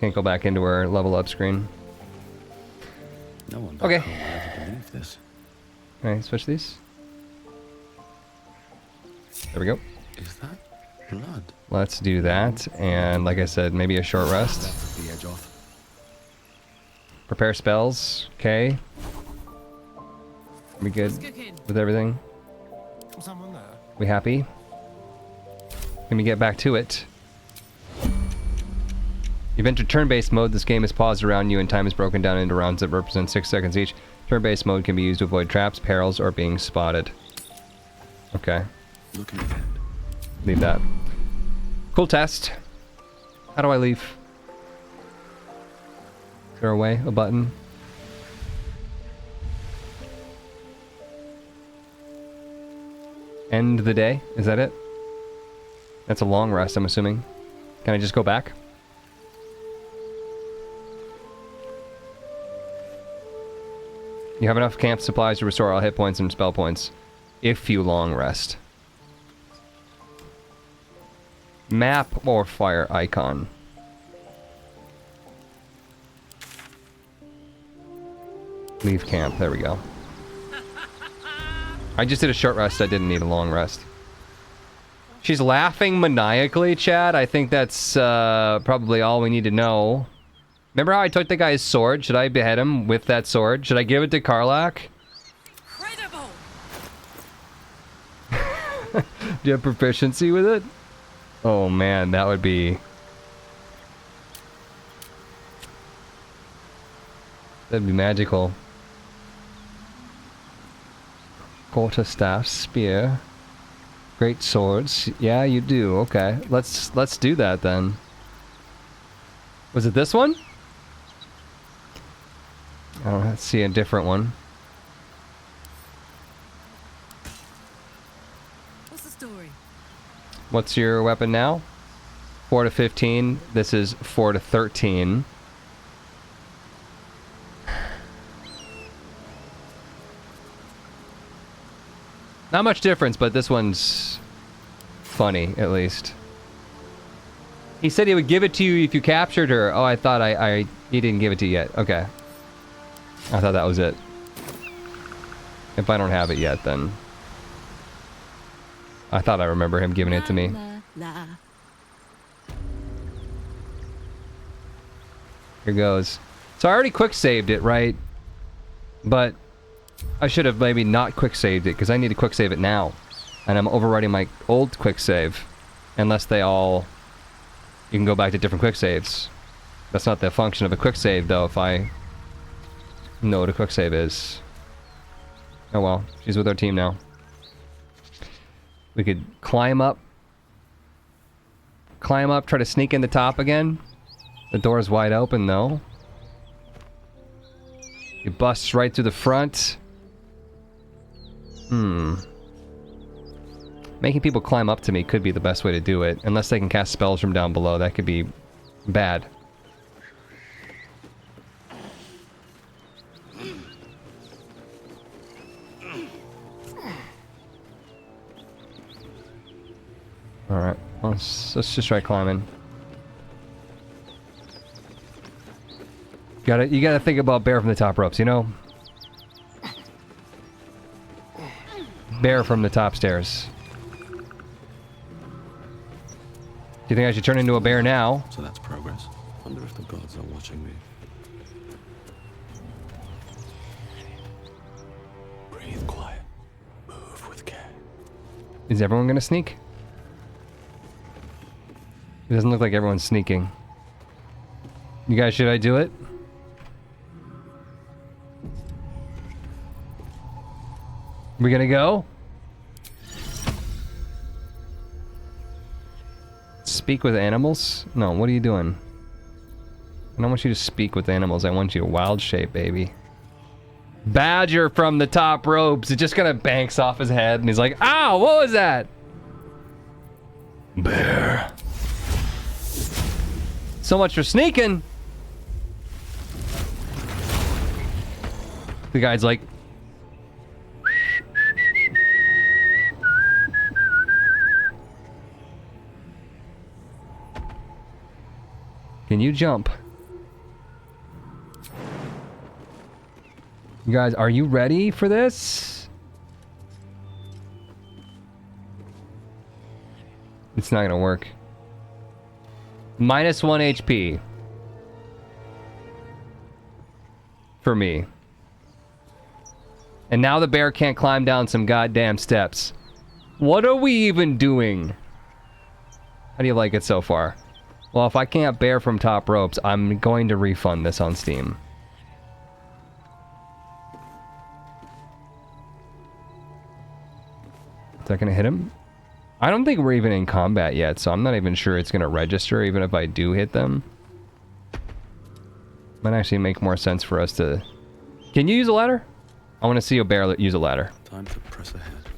Can't go back into our level up screen. No one okay. will ever believe this. Alright, switch these. There we go. Is that blood? Let's do that, and like I said, maybe a short rest. That took the edge off. Prepare spells, okay. We good with everything? Someone there? We happy? Let me get back to it. You've entered turn-based mode. This game is paused around you and time is broken down into rounds that represent 6 seconds each. Turn-based mode can be used to avoid traps, perils, or being spotted. Okay. Looking ahead. Leave that. Cool test. How do I leave? Is there a way? A button? End the day? Is that it? That's a long rest, I'm assuming. Can I just go back? You have enough camp supplies to restore all hit points and spell points if you long rest. Map or fire icon. Leave camp. There we go. I just did a short rest. I didn't need a long rest. She's laughing maniacally, Chad. I think that's probably all we need to know. Remember how I took the guy's sword? Should I behead him with that sword? Should I give it to Karlach? Incredible. Do you have proficiency with it? Oh man, that would be... That'd be magical. Quarterstaff, spear, great swords. Yeah, you do. Okay, let's do that then. Was it this one? I don't see a different one. What's the story? What's your weapon now? 4 to 15. This is 4 to 13. Not much difference, but this one's funny, at least. He said he would give it to you if you captured her. Oh, I thought he didn't give it to you yet. Okay. I thought that was it. If I don't have it yet, then... I thought I remember him giving it to me. Here goes. So I already quick-saved it, right? But... I should have maybe not quick-saved it, because I need to quick-save it now. And I'm overwriting my old quick-save. Unless they all... You can go back to different quick-saves. That's not the function of a quick-save, though, if I know what a quick-save is. Oh well, she's with our team now. We could climb up. Climb up, try to sneak in the top again. The door's wide open, though. You bust right through the front. Making people climb up to me could be the best way to do it. Unless they can cast spells from down below. That could be bad. Let's just try climbing. You gotta think about bear from the top ropes, you know? Bear from the top stairs. Do you think I should turn into a bear now? So that's progress. Wonder if the gods are watching me. Breathe quiet. Move with care. Is everyone gonna sneak? It doesn't look like everyone's sneaking. You guys, should I do it? We gonna go? Speak with animals? No, what are you doing? I don't want you to speak with animals. I want you to wild shape, baby. Badger from the top ropes. It just kind of banks off his head and he's like, ow, what was that? Bear. So much for sneaking. The guy's like, can you jump? You guys, are you ready for this? It's not gonna work. -1 HP. For me. And now the bear can't climb down some goddamn steps. What are we even doing? How do you like it so far? Well, if I can't bear from top ropes, I'm going to refund this on Steam. Is that gonna hit him? I don't think we're even in combat yet, so I'm not even sure it's gonna register even if I do hit them. Might actually make more sense for us to... Can you use a ladder? I want to see a bear use a ladder. Time to press ahead.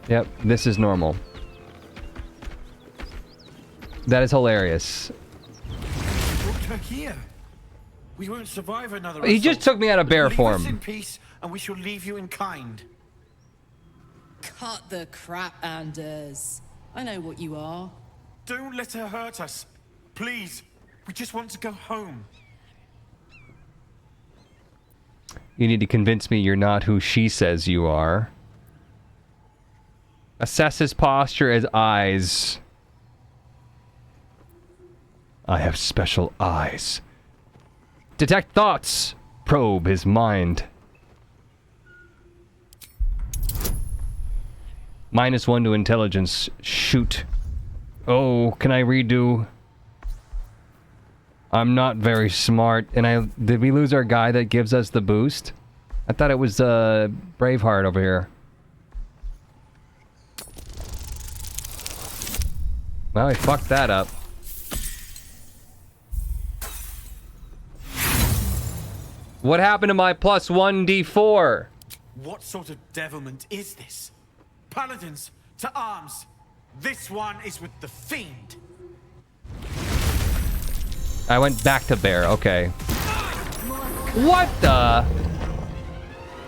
Yep, this is normal. That is hilarious. Look here. We won't survive another He just took me out of bear Leave form. us in peace, and we shall leave you in kind. Cut the crap, Anders. I know what you are. Don't let her hurt us. Please. We just want to go home. You need to convince me you're not who she says you are. Assess his posture as eyes. I have special eyes. Detect thoughts. Probe his mind. -1 to intelligence. Shoot. Oh, can I redo? I'm not very smart. And did we lose our guy that gives us the boost? I thought it was Braveheart over here. Well, I fucked that up. What happened to my +1 D4? What sort of devilment is this? Paladins, to arms! This one is with the Fiend! I went back to bear, okay. What the?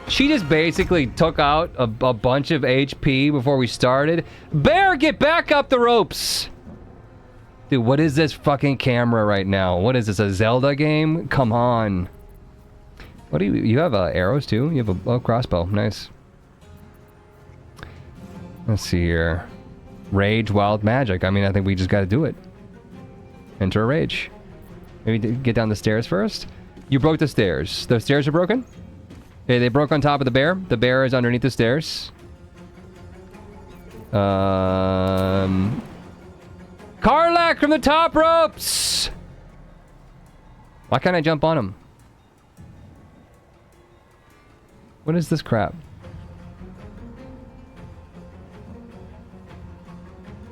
She just basically took out a bunch of HP before we started. Bear, get back up the ropes! Dude, what is this fucking camera right now? What is this, a Zelda game? Come on. What do you have arrows too? You have a crossbow, nice. Let's see here. Rage, wild magic. I mean, I think we just gotta do it. Enter a rage. Maybe get down the stairs first? You broke the stairs. The stairs are broken? Okay, they broke on top of the bear. The bear is underneath the stairs. Karlach from the top ropes! Why can't I jump on him? What is this crap?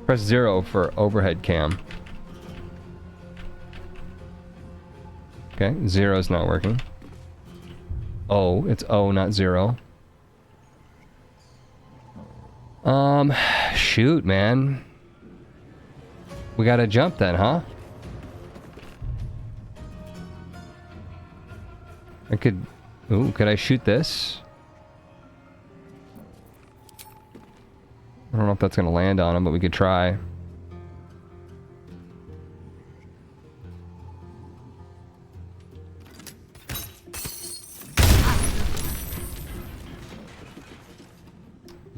Press 0 for overhead cam. Okay, 0 is not working. O, it's O, not 0. Shoot, man. We gotta jump then, huh? I could... Ooh, could I shoot this? I don't know if that's gonna land on him, but we could try.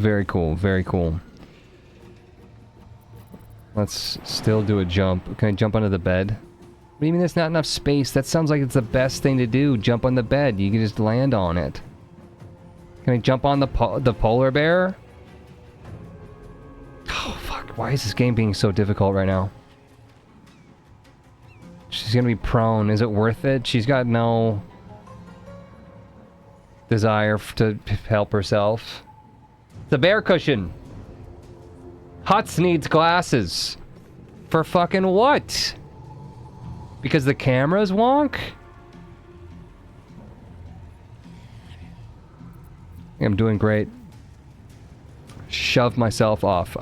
Very cool, very cool. Let's still do a jump. Can I jump onto the bed? What do you mean there's not enough space? That sounds like it's the best thing to do. Jump on the bed. You can just land on it. Can I jump on the polar bear? Oh, fuck. Why is this game being so difficult right now? She's gonna be prone. Is it worth it? She's got no desire to help herself. The bear cushion. Huts needs glasses. For fucking what? Because the camera's wonk? I'm doing great. Shove myself off.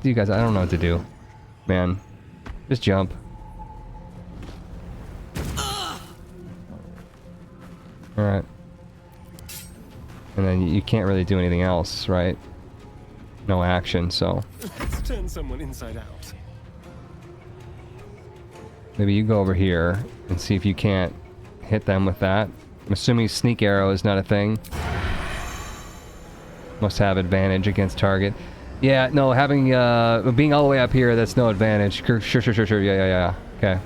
You guys, I don't know what to do. Man. Just jump. Alright. And then you can't really do anything else, right? No action, so... Let's turn someone inside out. Maybe you go over here and see if you can't hit them with that. I'm assuming sneak arrow is not a thing. Must have advantage against target. Yeah, no, having, being all the way up here, that's no advantage. Sure. Yeah. Okay.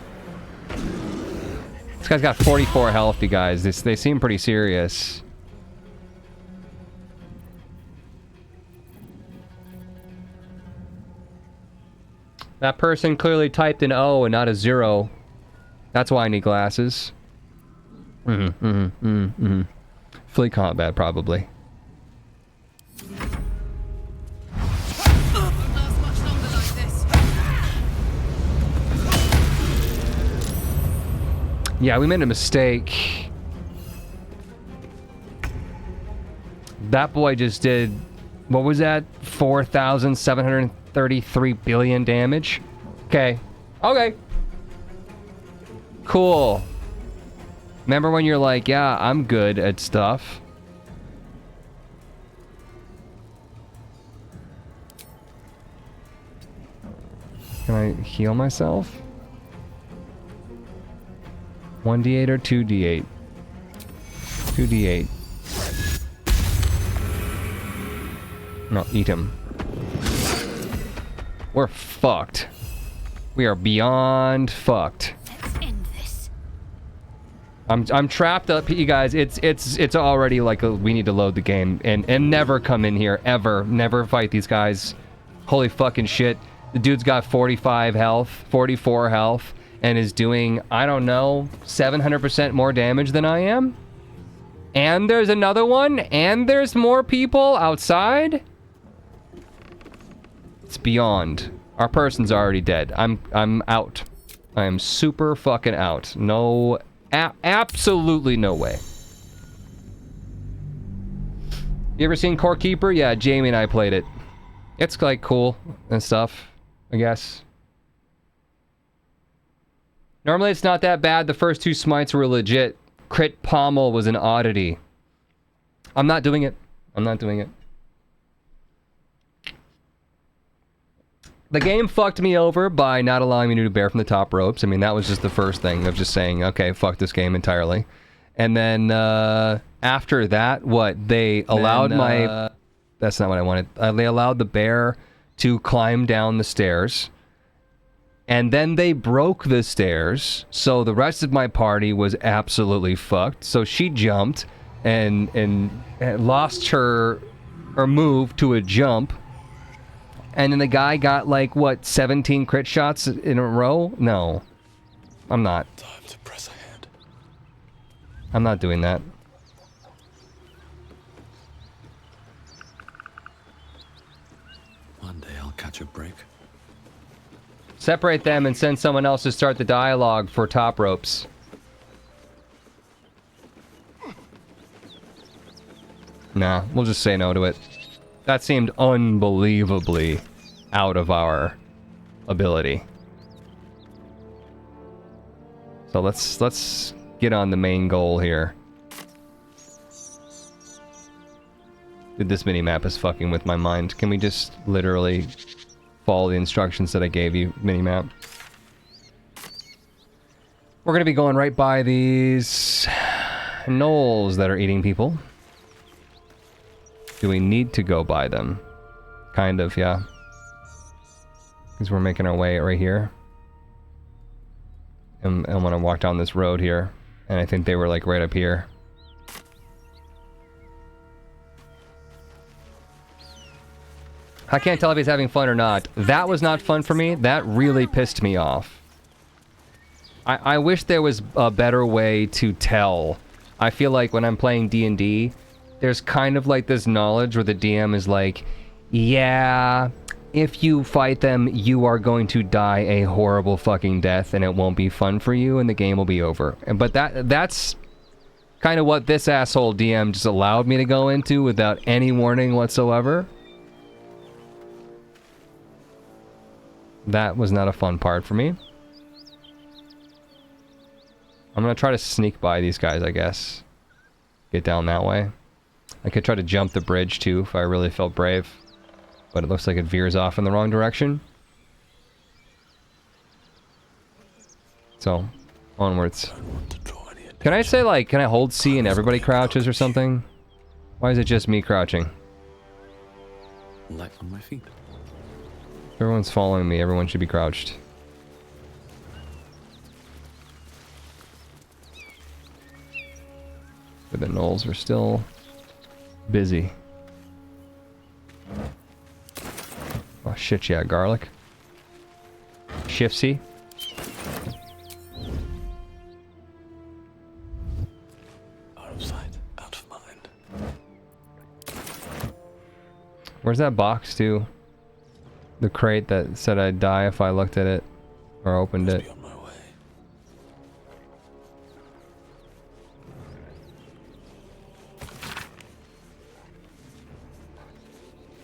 This guy's got 44 health, you guys. They seem pretty serious. That person clearly typed an O and not a 0. That's why I need glasses. Fleet combat, probably. Yeah, we made a mistake. That boy just did... What was that? 4,733 billion damage? Okay. Okay. Cool. Remember when you're like, yeah, I'm good at stuff. Can I heal myself? 1d8 or 2d8? 2d8. No, eat him. We're fucked. We are beyond fucked. Let's end this. I'm trapped up, you guys. It's already like we need to load the game and never come in here ever. Never fight these guys. Holy fucking shit. The dude's got 45 health, 44 health, and is doing, I don't know, 700% more damage than I am. And there's another one, and there's more people outside. It's beyond. Our person's already dead. I'm out. I am super fucking out. No, absolutely no way. You ever seen Core Keeper? Yeah, Jamie and I played it. It's like cool and stuff, I guess. Normally it's not that bad. The first 2 smites were legit. Crit Pommel was an oddity. I'm not doing it. I'm not doing it. The game fucked me over by not allowing me to do bear from the top ropes. I mean, that was just the first thing of just saying, okay, fuck this game entirely. And then after that, what? They allowed my... That's not what I wanted. They allowed the bear to climb down the stairs. And then they broke the stairs, so the rest of my party was absolutely fucked. So she jumped and lost her move to a jump. And then the guy got like, what, 17 crit shots in a row? No. I'm not. Time to press ahead. I'm not doing that. One day I'll catch a break. Separate them and send someone else to start the dialogue for top ropes. Nah, we'll just say no to it. That seemed unbelievably out of our ability. So let's get on the main goal here. Dude, this minimap is fucking with my mind. Can we just literally follow the instructions that I gave you, minimap? We're gonna be going right by these gnolls that are eating people. Do we need to go by them? Kind of, yeah. Because we're making our way right here. And when I walk down this road here, and I think they were like right up here. I can't tell if he's having fun or not. That was not fun for me. That really pissed me off. I wish there was a better way to tell. I feel like when I'm playing D&D, there's kind of like this knowledge where the DM is like, yeah, if you fight them, you are going to die a horrible fucking death and it won't be fun for you and the game will be over. But that's kind of what this asshole DM just allowed me to go into without any warning whatsoever. That was not a fun part for me. I'm gonna try to sneak by these guys, I guess. Get down that way. I could try to jump the bridge too if I really felt brave. But it looks like it veers off in the wrong direction. So, onwards. Can I say like, can I hold C and everybody crouches or something? Why is it just me crouching? Light on my feet. If everyone's following me, everyone should be crouched. But the gnolls are still busy. Oh shit, yeah, garlic. Shift C. Out of sight, out of mind. Where's that box to? The crate that said I'd die if I looked at it or opened it.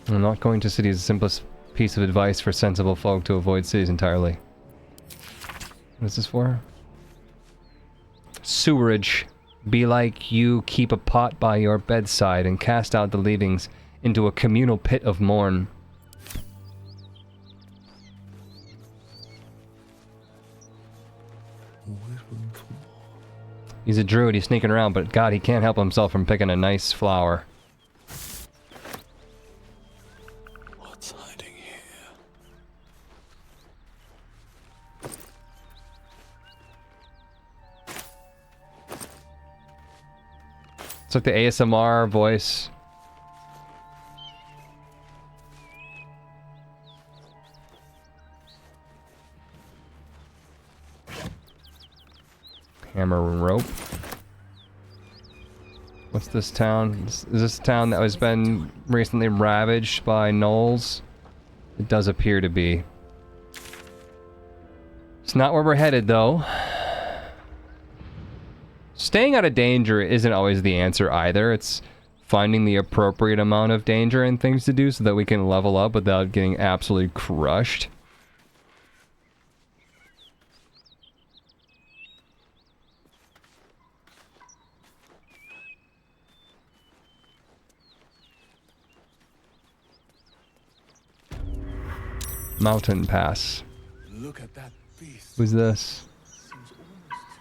I'm not going to city is the simplest piece of advice for sensible folk to avoid cities entirely. What is this for? Sewerage. Be like you keep a pot by your bedside and cast out the leavings into a communal pit of morn. He's a druid, he's sneaking around, but God, he can't help himself from picking a nice flower. What's hiding here? It's like the ASMR voice. Hammer and rope. What's this town? Is this a town that has been recently ravaged by gnolls? It does appear to be. It's not where we're headed, though. Staying out of danger isn't always the answer either. It's finding the appropriate amount of danger and things to do so that we can level up without getting absolutely crushed. Mountain pass. Look at that beast. Who's this?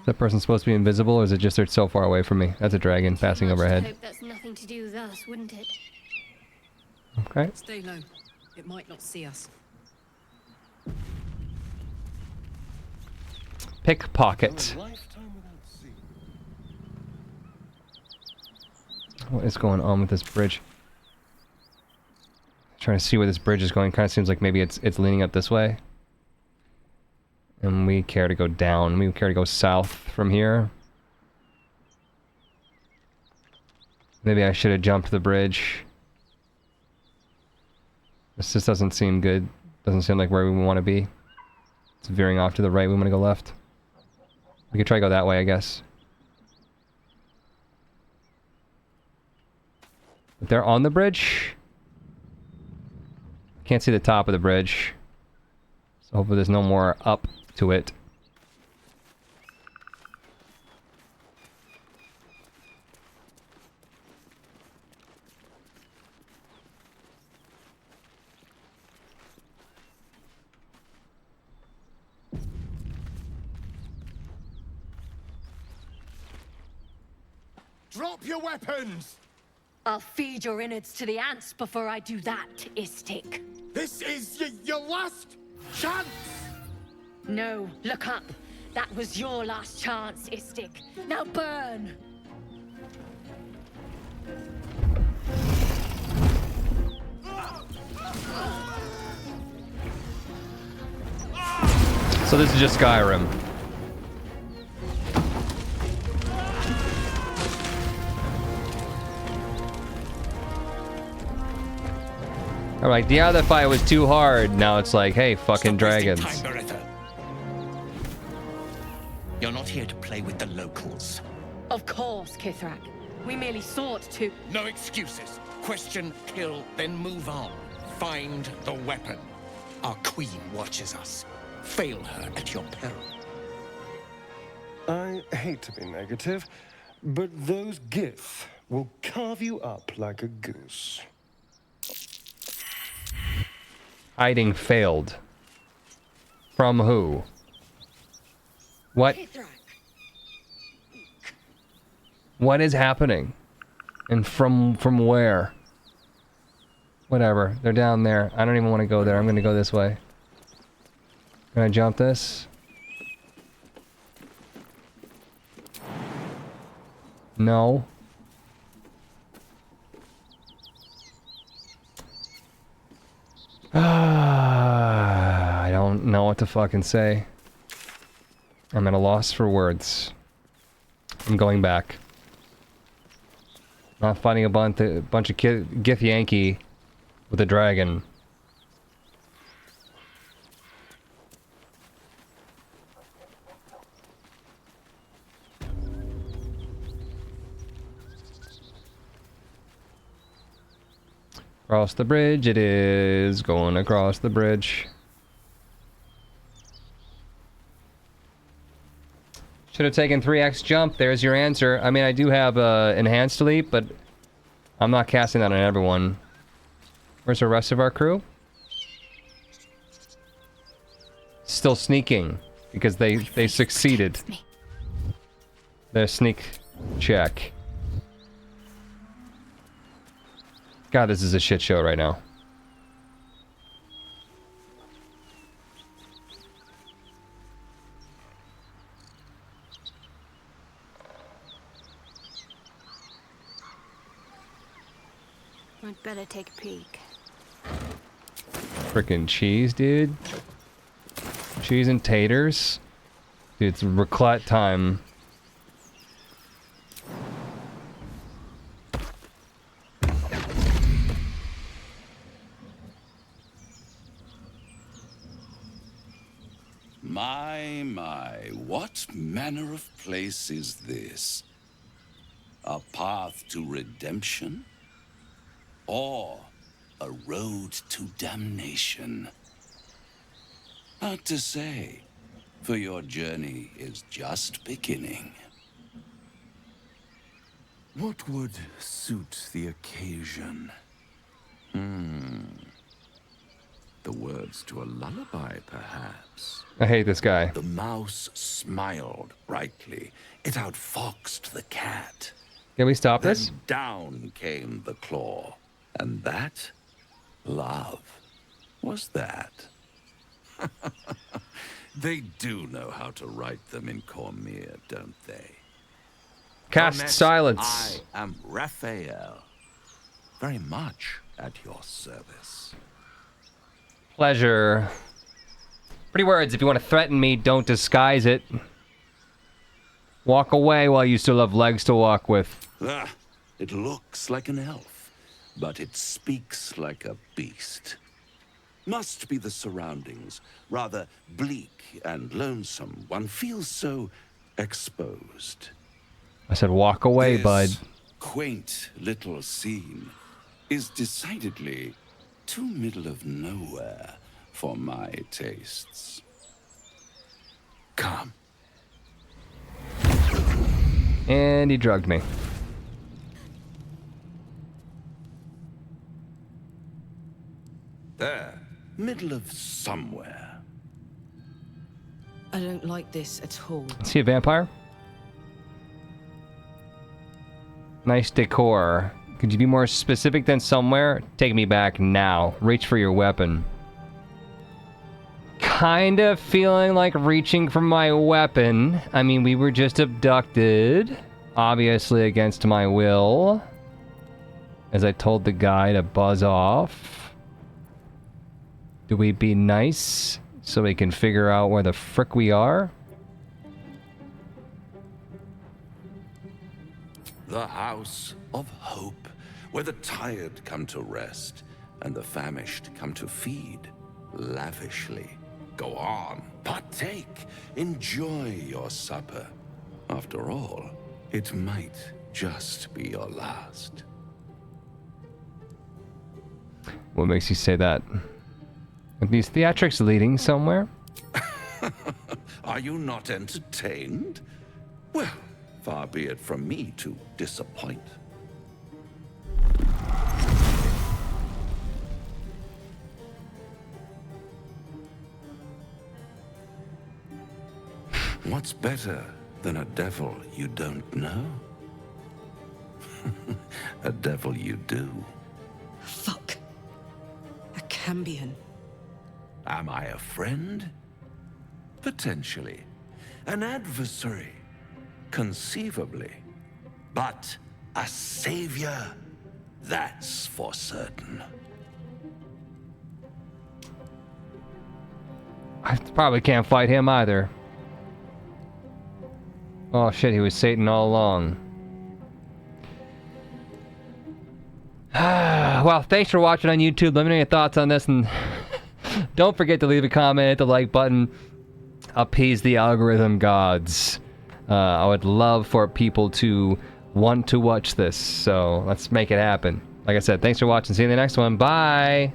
Is that person supposed to be invisible, or is it just they're so far away from me? That's a dragon passing overhead. I hope that's nothing to do with us, wouldn't it? Okay. Stay low. It might not see us. Pickpocket. What is going on with this bridge? Trying to see where this bridge is going. Kind of seems like maybe it's leaning up this way. And we care to go down. We care to go south from here. Maybe I should have jumped the bridge. This just doesn't seem good. Doesn't seem like where we want to be. It's veering off to the right. We want to go left. We could try to go that way, I guess. But they're on the bridge. Can't see the top of the bridge. So hopefully there's no more up to it. Drop your weapons! I'll feed your innards to the ants before I do that, Istik. This is your last chance! No, look up. That was your last chance, Istik. Now burn! So this is just Skyrim. I'm like, the other fight was too hard. Now it's like, hey, fucking dragons. You're not here to play with the locals. Of course, Kithrak. We merely sought to... No excuses. Question, kill, then move on. Find the weapon. Our queen watches us. Fail her at your peril. I hate to be negative, but those gith will carve you up like a goose. Hiding failed. From who? What? What is happening? And from where? Whatever. They're down there. I don't even want to go there. I'm going to go this way. Can I jump this? No. I don't know what to fucking say. I'm at a loss for words. I'm going back. Not fighting a bunch of Gith Yankee with a dragon. Across the bridge it is. Going across the bridge. Should have taken 3x jump. There's your answer. I mean, I do have enhanced leap, but I'm not casting that on everyone. Where's the rest of our crew? Still sneaking because they succeeded their sneak check. God, this is a shit show right now. I'd better take a peek. Frickin' cheese, dude. Cheese and taters. Dude, it's raclette time. My, what manner of place is this? A path to redemption? Or a road to damnation? Hard to say, for your journey is just beginning. What would suit the occasion? The words to a lullaby, perhaps. I hate this guy. The mouse smiled brightly. It outfoxed the cat. Can we stop this? Then down came the claw. And that? Love. Was that? They do know how to write them in Cormyr, don't they? Cast Cornet, silence. I am Raphael. Very much at your service. Pleasure. Pretty words. If you want to threaten me, don't disguise it. Walk away while you still have legs to walk with. It looks like an elf, but it speaks like a beast. Must be the surroundings. Rather bleak and lonesome. One feels so exposed. I said walk away, This bud. quaint little scene is decidedly too middle of nowhere for my tastes. Come. And he drugged me. There. Middle of somewhere. I don't like this at all. Is he a vampire? Nice decor. Could you be more specific than somewhere? Take me back now. Reach for your weapon. Kind of feeling like reaching for my weapon. I mean, we were just abducted. Obviously against my will. As I told the guy to buzz off. Do we be nice so we can figure out where the frick we are? The house of hope, where the tired come to rest and the famished come to feed lavishly. Go on, partake, enjoy your supper. After all, it might just be your last. What makes you say that? Are these theatrics leading somewhere? Are you not entertained? Well, far be it from me to disappoint. What's better than a devil you don't know? A devil you do. Fuck. A Cambion. Am I a friend? Potentially. An adversary? Conceivably. But a savior? That's for certain. I probably can't fight him either. Oh shit, he was Satan all along. Well, thanks for watching on YouTube. Let me know your thoughts on this, and don't forget to leave a comment, hit the like button. Appease the algorithm gods. I would love for people to want to watch this, so let's make it happen. Like I said, thanks for watching. See you in the next one. Bye!